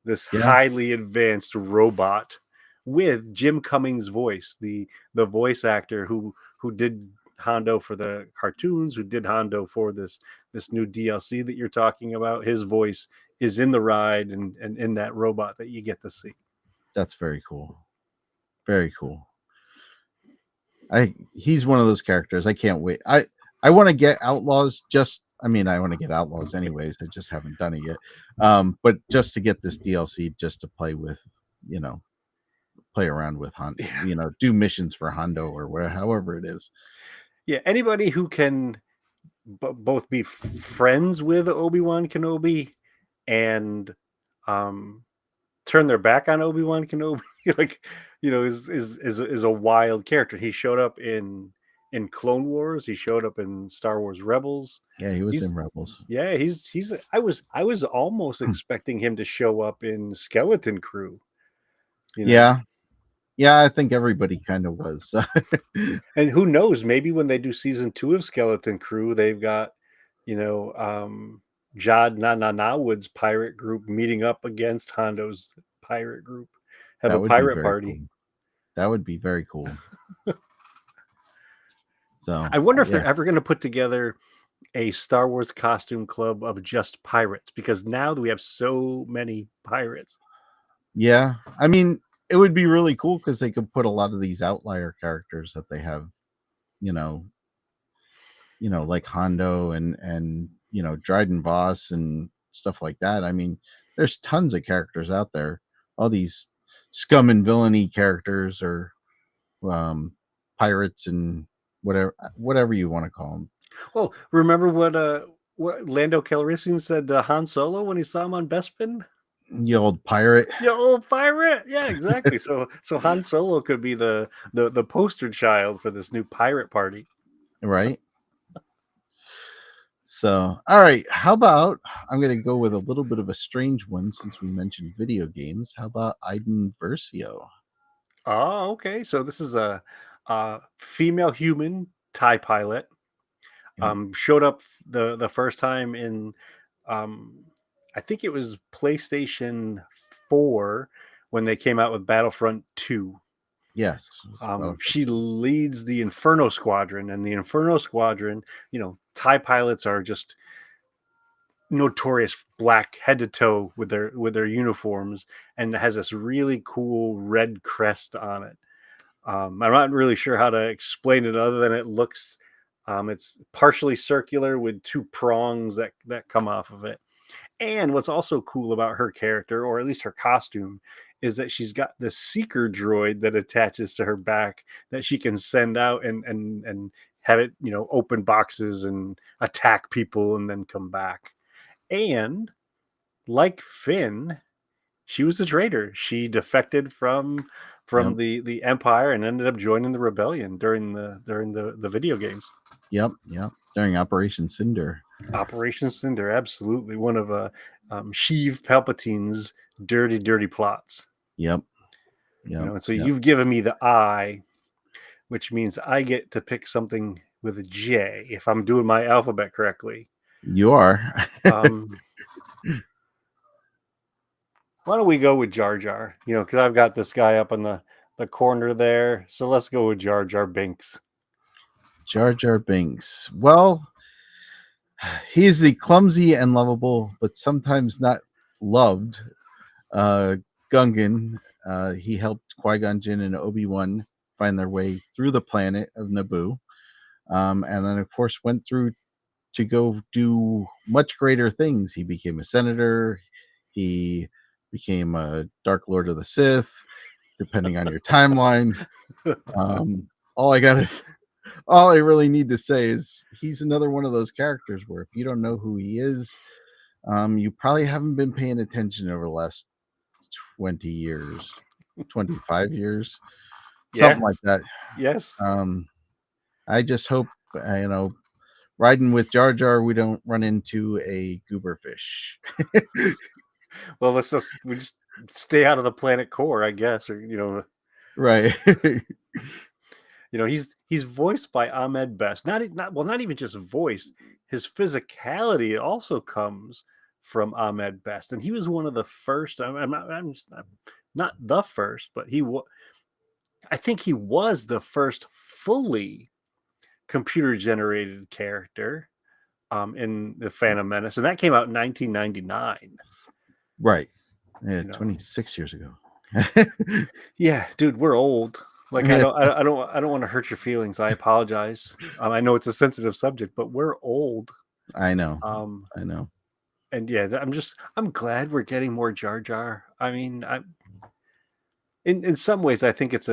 This highly advanced robot with Jim Cummings' voice, the voice actor who did Hondo for the cartoons, who did Hondo for this new DLC that you're talking about. His voice is in the ride and in that robot that you get to see. That's very cool. Very cool. He's one of those characters. I can't wait. I want to get Outlaws I want to get Outlaws anyways. I just haven't done it yet. But just to get this DLC, just to play with, play around with Hondo, do missions for Hondo or however it is. Yeah, anybody who can both be friends with Obi-Wan Kenobi and um, turn their back on Obi-Wan Kenobi. Like, is a wild character. He showed up in Clone Wars. He showed up in Star Wars Rebels. Yeah, he was He's in Rebels. yeah, he's. I was almost expecting him to show up in Skeleton Crew. You know, Yeah, yeah, I think everybody kind of was. and who knows? Maybe when they do season 2 of Skeleton Crew, they've got you know Jad Wood's pirate group meeting up against Hondo's pirate group. Have a That would be pirate very cool. party. That would be very cool. So I wonder if yeah, they're ever going to put together a Star Wars costume club of just pirates, because now we have so many pirates. yeah. I mean, it would be really cool because they could put a lot of these outlier characters that they have, you know, like Hondo and Dryden Voss and stuff like that. I mean, there's tons of characters out there. All these scum and villainy characters, or pirates, and whatever you want to call them. Well, remember what Lando Calrissian said to Han Solo when he saw him on Bespin? You old pirate, "You old pirate!" Yeah, exactly. So Han Solo could be the poster child for this new pirate party. right? So, all right. How about I'm going to go with a little bit of a strange one since we mentioned video games. How about Iden Versio? Oh, okay. So this is a female human TIE pilot. Yep. Showed up the first time in um, I think it was PlayStation 4 when they came out with Battlefront 2. Yes. She leads the Inferno Squadron, and the Inferno Squadron, TIE pilots are just notorious black head to toe with their uniforms, and it has this really cool red crest on it. I'm not really sure how to explain it other than it looks. It's partially circular with two prongs that come off of it. And what's also cool about her character, or at least her costume, is that she's got this seeker droid that attaches to her back that she can send out and have it, open boxes and attack people and then come back. And like Finn, she was a traitor. She defected from Yep. the Empire and ended up joining the rebellion during the video games. Yep. During Operation Cinder. Operation Cinder, absolutely one of Sheev Palpatine's dirty plots. Yep. And so you've given me the I, which means I get to pick something with a J if I'm doing my alphabet correctly. You are. Why don't we go with Jar Jar? Because I've got this guy up in the corner there. So let's go with Jar Jar Binks. Jar Jar Binks. Well, he's the clumsy and lovable, but sometimes not loved Gungan. He helped Qui-Gon Jinn and Obi-Wan find their way through the planet of Naboo. And then, of course, went through to go do much greater things. He became a senator. He became a Dark Lord of the Sith, depending on your timeline. All I really need to say is he's another one of those characters where if you don't know who he is, you probably haven't been paying attention over the last 20 years, 25 years, something like that. Yes. I just hope, riding with Jar Jar, we don't run into a goober fish. Well, we just stay out of the planet core, I guess, or right. He's voiced by Ahmed Best. Not even just voiced. His physicality also comes from Ahmed Best, and he was one of the first. I'm not the first, but I think he was the first fully computer generated character in the Phantom Menace, and that came out in 1999. Right. Yeah, 26 years ago. Yeah, dude, we're old. Like I don't want to hurt your feelings. I apologize. I know it's a sensitive subject, but we're old. I know. I know. And yeah, I'm glad we're getting more Jar Jar. I mean, in some ways I think it's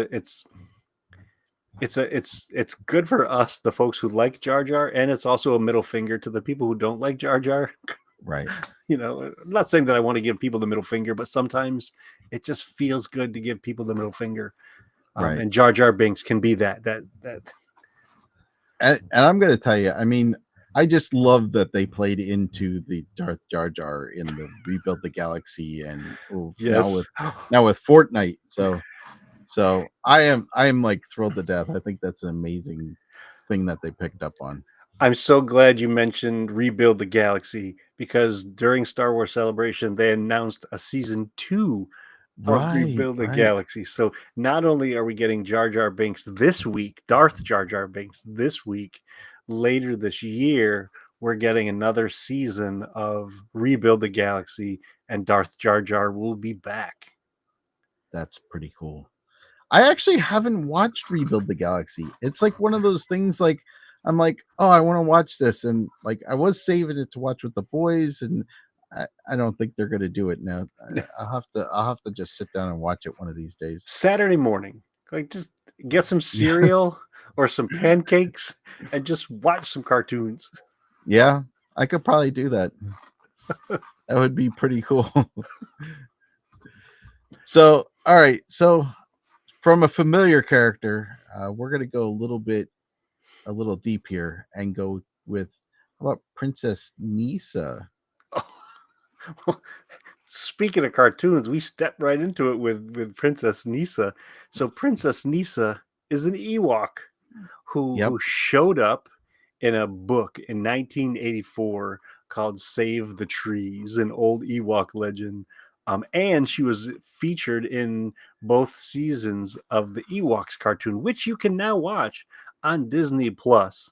good for us, the folks who like Jar Jar, and it's also a middle finger to the people who don't like Jar Jar. Right. You know, I'm not saying that I want to give people the middle finger, but sometimes it just feels good to give people the middle finger. Right. And Jar Jar Binks can be that. And I'm going to tell you, I mean, I just love that they played into the Darth Jar Jar in the Rebuild the Galaxy, and Yes. now with Fortnite. So I am like thrilled to death. I think that's an amazing thing that they picked up on. I'm so glad you mentioned Rebuild the Galaxy because during Star Wars Celebration, they announced a season 2 of Right, Rebuild the right. Galaxy. So not only are we getting Jar Jar Binks this week, Darth Jar Jar Binks this week, later this year, we're getting another season of Rebuild the Galaxy, and Darth Jar Jar will be back. That's pretty cool. I actually haven't watched Rebuild the Galaxy. It's like one of those things like I'm like, oh, I want to watch this. And like I was saving it to watch with the boys, and I don't think they're gonna do it now. I'll have to just sit down and watch it one of these days. Saturday morning, like just get some Yeah. cereal or some pancakes and just watch some cartoons. Yeah, I could probably do that. That would be pretty cool. So, all right. So, from a familiar character, we're gonna go a little deep here and go with how about Princess Nisa? Speaking of cartoons, we stepped right into it with Princess Nisa. So Princess Nisa is an Ewok Yep. who showed up in a book in 1984 called Save the Trees, an old Ewok legend. And she was featured in both seasons of the Ewoks cartoon, which you can now watch on Disney Plus.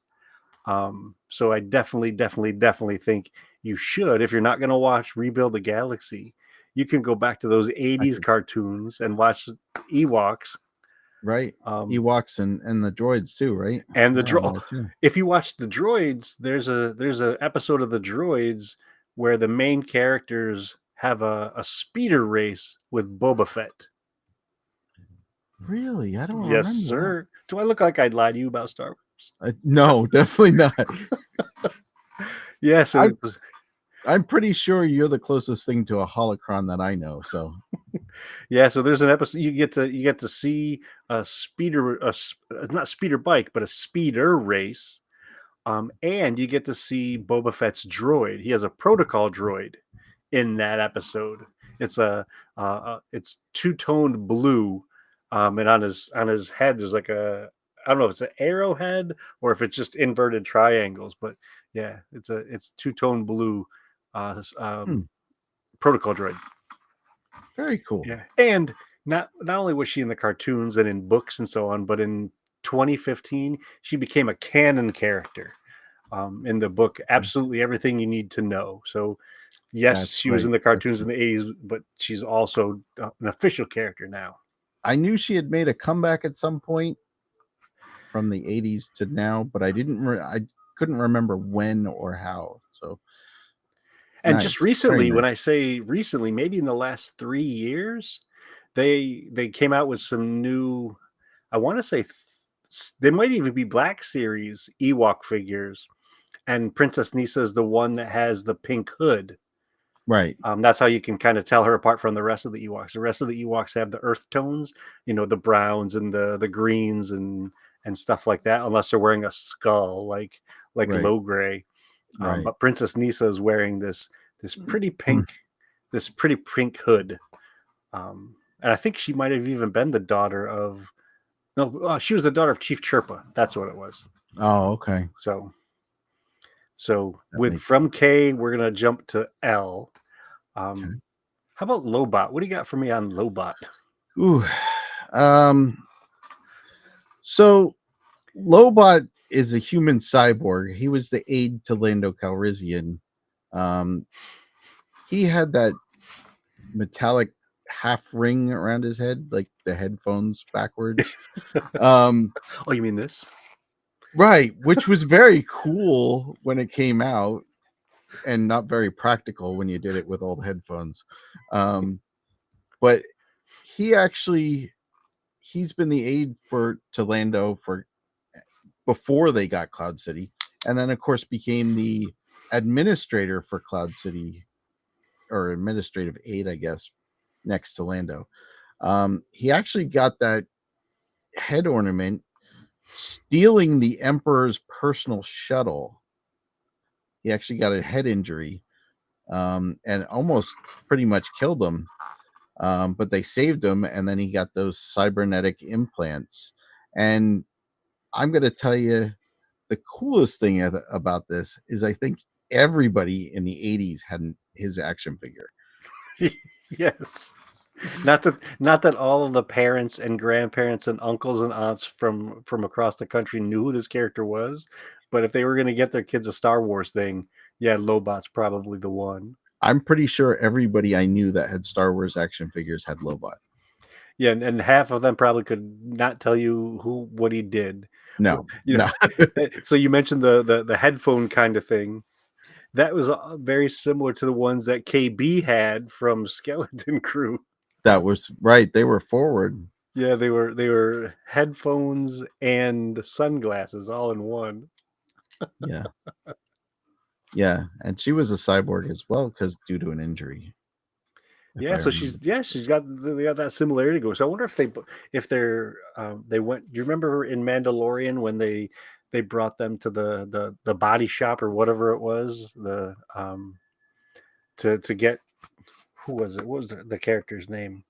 So I definitely think you should. If you're not going to watch Rebuild the Galaxy, you can go back to those I 80s could, cartoons and watch Ewoks. right. Um, Ewoks and the droids too, right? and the They're on dro- there too. if you watch the droids, there's a episode of the droids where the main characters have a speeder race with Boba Fett. Really? I don't Yes, remember that. sir. Do I look like I'd lie to you about Star Wars? No, definitely not. Yeah, so I'm I'm pretty sure you're the closest thing to a holocron that I know. So yeah, so there's an episode you get to see a speeder not speeder bike, but a speeder race. And you get to see Boba Fett's droid. He has a protocol droid in that episode. It's it's two-toned blue, and on his head there's like a I don't know if it's an arrowhead or if it's just inverted triangles, but yeah, it's two-tone blue hmm, protocol droid. very cool. Yeah, and not only was she in the cartoons and in books and so on, but in 2015 she became a canon character in the book. Absolutely everything you need to know. So yes, That's she was right. in the That's cartoons in right. the 80s, but she's also an official character now. I knew she had made a comeback at some point from the 80s to now, but I couldn't remember when or how. So And just nice. Very recently, when I nice. say recently, maybe in the last 3 years, they came out with some new. I want to say they might even be Black Series Ewok figures, and Princess Nisa is the one that has the pink hood. Right. That's how you can kind of tell her apart from the rest of the Ewoks. The rest of the Ewoks have the earth tones, the browns and the greens and stuff like that, unless they're wearing a skull like Right. low gray. Right. But Princess Nisa is wearing this pretty pink this pretty pink hood, and I think she might have even been the daughter of no, she was the daughter of Chief Chirpa. That's what it was. Oh, okay. So That with makes from sense. K, we're gonna jump to L. Okay. How about Lobot? What do you got for me on Lobot? Ooh. Um so Lobot is a human cyborg. He was the aide to Lando Calrissian. Um he had that metallic half ring around his head, like the headphones backwards. Um Oh, you mean this? right, which was very cool when it came out and not very practical when you did it with old headphones. But he actually he's been the aide for to Lando for before they got Cloud City, and then of course became the administrator for Cloud City, or administrative aide, I guess, next to Lando. He actually got that head ornament stealing the Emperor's personal shuttle. He actually got a head injury, and almost pretty much killed him. But they saved him, and then he got those cybernetic implants. And I'm going to tell you, the coolest thing about this is I think everybody in the 80s had his action figure. Yes. Not that all of the parents and grandparents and uncles and aunts from across the country knew who this character was, but if they were going to get their kids a Star Wars thing, yeah, Lobot's probably the one. I'm pretty sure everybody I knew that had Star Wars action figures had Lobot. Yeah, and half of them probably could not tell you what he did. No, You know, so you mentioned the headphone kind of thing. That was very similar to the ones that KB had from Skeleton Crew. that was right. They were forward. Yeah, they were headphones and sunglasses all in one. Yeah. Yeah, and she was a cyborg as well because due to an injury. Yeah, so she's got they got that similarity going. So I wonder if they went. Do you remember in Mandalorian when they brought them to the body shop or whatever it was to get, who was it? What was the character's name?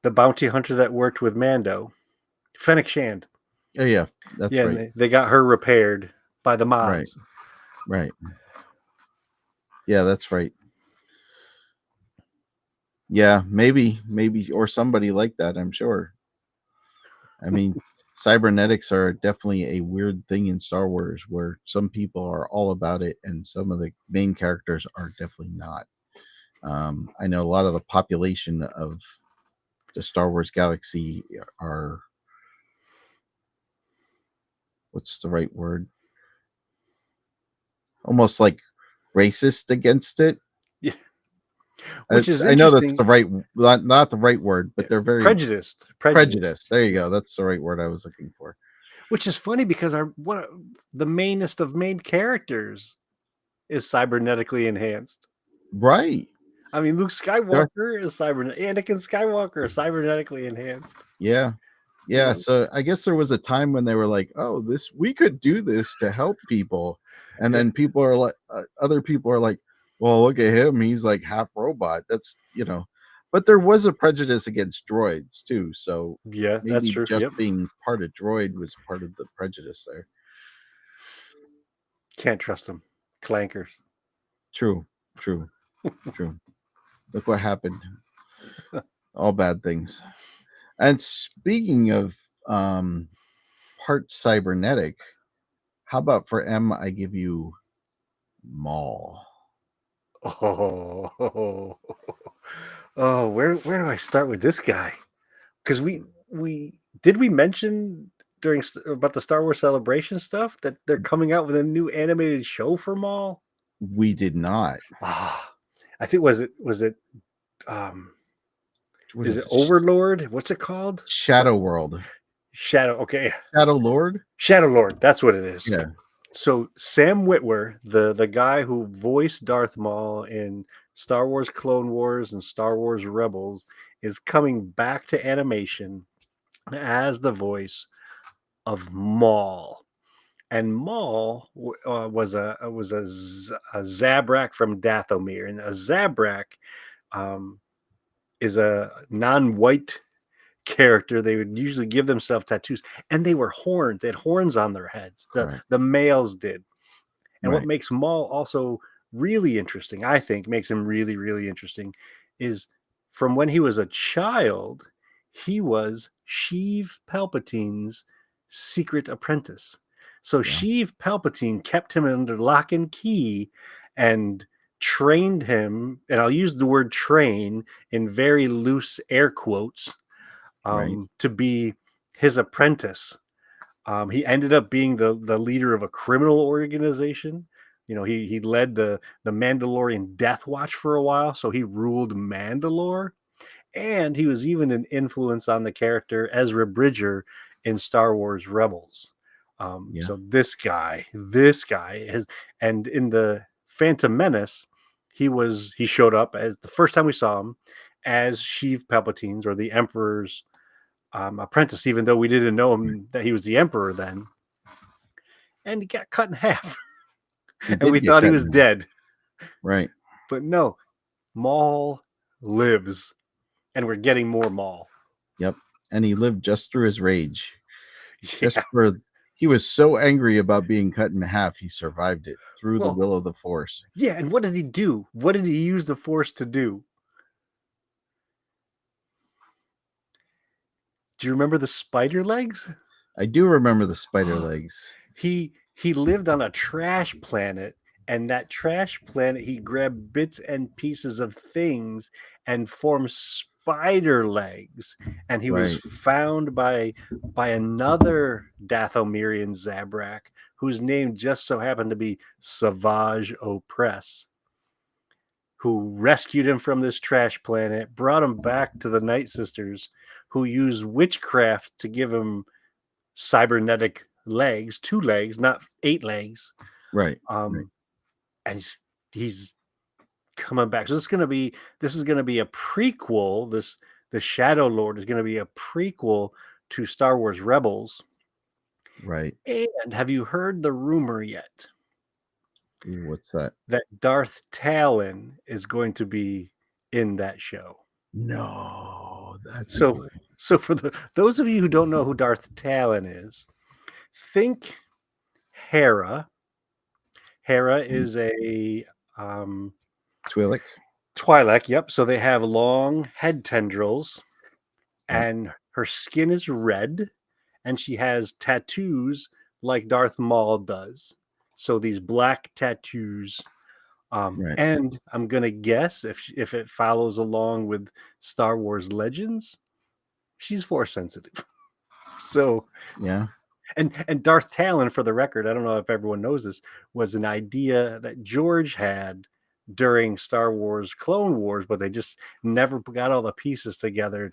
The bounty hunter that worked with Mando, Fennec Shand. Oh yeah, that's Yeah, right. and they got her repaired by the mods. Right. Yeah, that's right. Yeah, maybe, or somebody like that, I'm sure. I mean, cybernetics are definitely a weird thing in Star Wars where some people are all about it and some of the main characters are definitely not. I know a lot of the population of the Star Wars galaxy are, what's the right word? Almost like racist against it. Yeah, which is I know that's interesting. the right, not the right word, but they're very prejudiced. There you go. That's the right word I was looking for. Which is funny because the mainest of main characters is cybernetically enhanced. Right. I mean, Luke Skywalker is Anakin Skywalker is cybernetically enhanced. Yeah. Yeah. So I guess there was a time when they were like, "Oh, we could do this to help people," and then people are like, other people are like, "Well, look at him. He's like half robot." That's But there was a prejudice against droids too. So yeah, maybe that's true. just being part of droid was part of the prejudice there. Can't trust them. Clankers. True. Look what happened. All bad things. And speaking of part cybernetic, how about for M, I give you Maul. Oh, where do I start with this guy? Because we did we mention about the Star Wars Celebration stuff that they're coming out with a new animated show for Maul? We did not. I think was it is it Overlord? What's it called? Shadow World. Okay. Shadow Lord? Shadow Lord, that's what it is. Yeah. So Sam Witwer, the guy who voiced Darth Maul in Star Wars Clone Wars and Star Wars Rebels, is coming back to animation as the voice of Maul. And Maul was a Zabrak from Dathomir, and a Zabrak is a non-white character. They would usually give themselves tattoos, and they were horned. They had horns on their heads. The males did. And what makes Maul also really interesting, I think, makes him really, really interesting, is from when he was a child, he was Sheev Palpatine's secret apprentice. So Sheev Palpatine kept him under lock and key and trained him, and I'll use the word train in very loose air quotes, to be his apprentice. He ended up being the leader of a criminal organization. He led the Mandalorian Death Watch for a while, so he ruled Mandalore, and he was even an influence on the character Ezra Bridger in Star Wars Rebels. Yeah. So this guy is, and in the Phantom Menace, he showed up as the first time we saw him as Sheev Palpatine's or the Emperor's apprentice, even though we didn't know him that he was the Emperor then. And he got cut in half, He and did we get thought he cut was in half. dead, Right. but no, Maul lives, and we're getting more Maul. Yep. And he lived just through his rage. Just Yeah. for he was so angry about being cut in half, he survived it through the Well, will of the Force. yeah, and what did he do? What did he use the Force to do? Do you remember the spider legs? I do remember the spider legs. He lived on a trash planet, and that trash planet he grabbed bits and pieces of things and formed spider legs. And he was Right. found by another Dathomirian Zabrak, whose name just so happened to be Savage Opress, who rescued him from this trash planet, brought him back to the Night Sisters, who used witchcraft to give him cybernetic legs, 2 legs, not 8 legs. Right. And he's coming back. So this is gonna be a prequel. The Shadow Lord is gonna be a prequel to Star Wars Rebels. Right. And have you heard the rumor yet Ooh, what's that? that Darth Talon is going to be in that show? No, that's So cool. so for those of you who don't know who Darth Talon is, think Hera. Hera is a Twi'lek. Twi'lek, yep. So they have long head tendrils, Yep. and her skin is red, and she has tattoos like Darth Maul does. So these black tattoos. Right. And I'm gonna guess if it follows along with Star Wars Legends, she's Force sensitive. So Yeah. and Darth Talon, for the record, I don't know if everyone knows this, was an idea that George had during Star Wars Clone Wars, but they just never got all the pieces together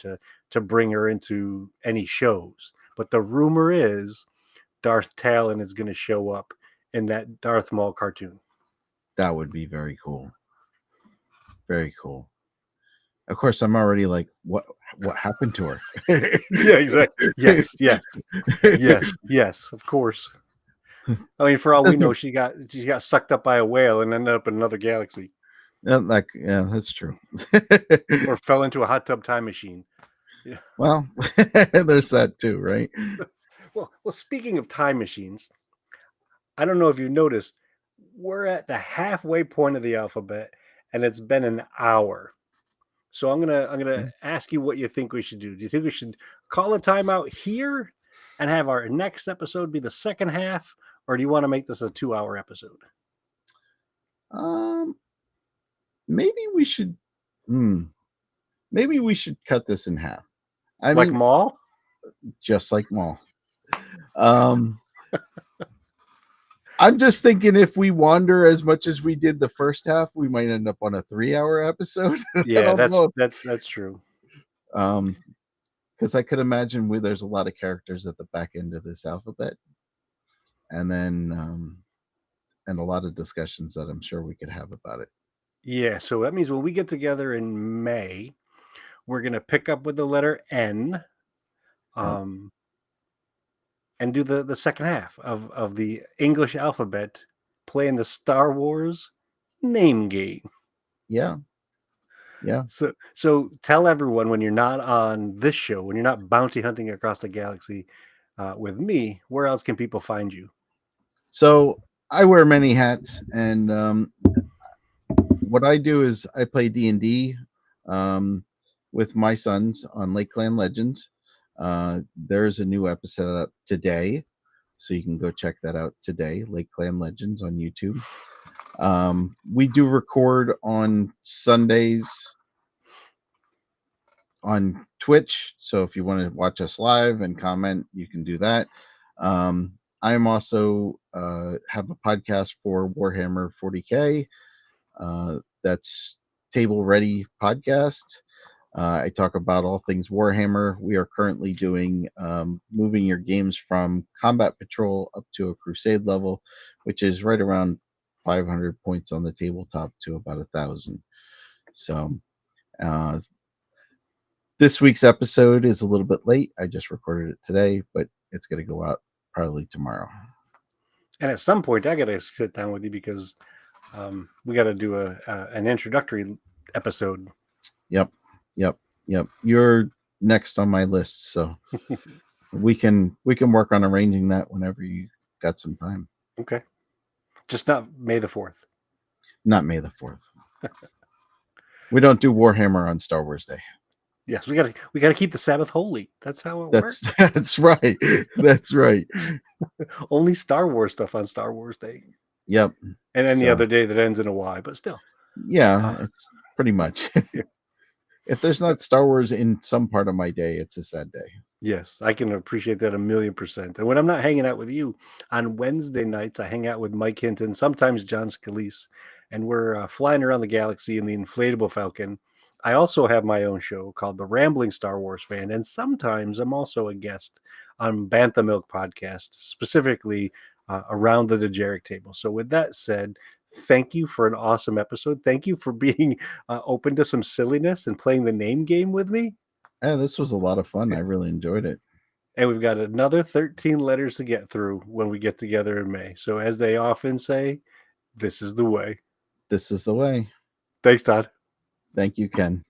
to bring her into any shows. But the rumor is Darth Talon is going to show up in that Darth Maul cartoon. That would be very cool. Very cool. Of course, I'm already like, what happened to her? Yeah, exactly. Yes, yes, of course. I mean, for all we know, she got sucked up by a whale and ended up in another galaxy, Yeah, that's true. or fell into a hot tub time machine. Yeah. Well, there's that too, right? Well, speaking of time machines, I don't know if you've noticed, we're at the halfway point of the alphabet, and it's been an hour. So I'm gonna ask you what you think we should do. Do you think we should call a timeout here and have our next episode be the second half, or do you want to make this a 2-hour episode? Um, maybe we should. Maybe we should cut this in half. I Like mean, Maul? just like Maul. I'm just thinking if we wander as much as we did the first half, we might end up on a 3-hour episode. Yeah, I don't know. that's true. Because I could imagine there's a lot of characters at the back end of this alphabet, and then and a lot of discussions that I'm sure we could have about it. Yeah, so that means when we get together in May, we're gonna pick up with the letter N, um, and do the second half of the English alphabet, playing the Star Wars name game. Yeah. So tell everyone when you're not on this show, when you're not bounty hunting across the galaxy with me, where else can people find you? So I wear many hats, and what I do is I play D&D with my sons on Lakeland Legends. There's a new episode up today, so you can go check that out today. Lakeland Legends on YouTube. We do record on Sundays on Twitch, so if you want to watch us live and comment, you can do that. I'm also have a podcast for Warhammer 40K. That's Table Ready Podcast. I talk about all things Warhammer. We are currently doing moving your games from Combat Patrol up to a Crusade level, which is right around 500 points on the tabletop to about 1,000. So uh, this week's episode is a little bit late. I just recorded it today, but it's going to go out probably tomorrow. And at some point, I got to sit down with you because we got to do an introductory episode. Yep. You're next on my list, so we can work on arranging that whenever you got some time. Okay. Just not May the 4th. Not May the 4th. We don't do Warhammer on Star Wars Day. Yes, we gotta keep the Sabbath holy. That's how it works. That's right. That's right. Only Star Wars stuff on Star Wars Day. Yep. And any other day that ends in a Y, but still. Yeah, it's pretty much. If there's not Star Wars in some part of my day, it's a sad day. Yes, I can appreciate that 1,000,000%. And when I'm not hanging out with you, on Wednesday nights, I hang out with Mike Hinton, sometimes John Scalise, and we're flying around the galaxy in the inflatable Falcon. I also have my own show called The Rambling Star Wars Fan, and sometimes I'm also a guest on Bantha Milk Podcast, specifically around the Dejeric table. So with that said, thank you for an awesome episode. Thank you for being open to some silliness and playing the name game with me. Yeah, this was a lot of fun. I really enjoyed it. And we've got another 13 letters to get through when we get together in May. So as they often say, this is the way. This is the way. Thanks, Todd. Thank you, Ken.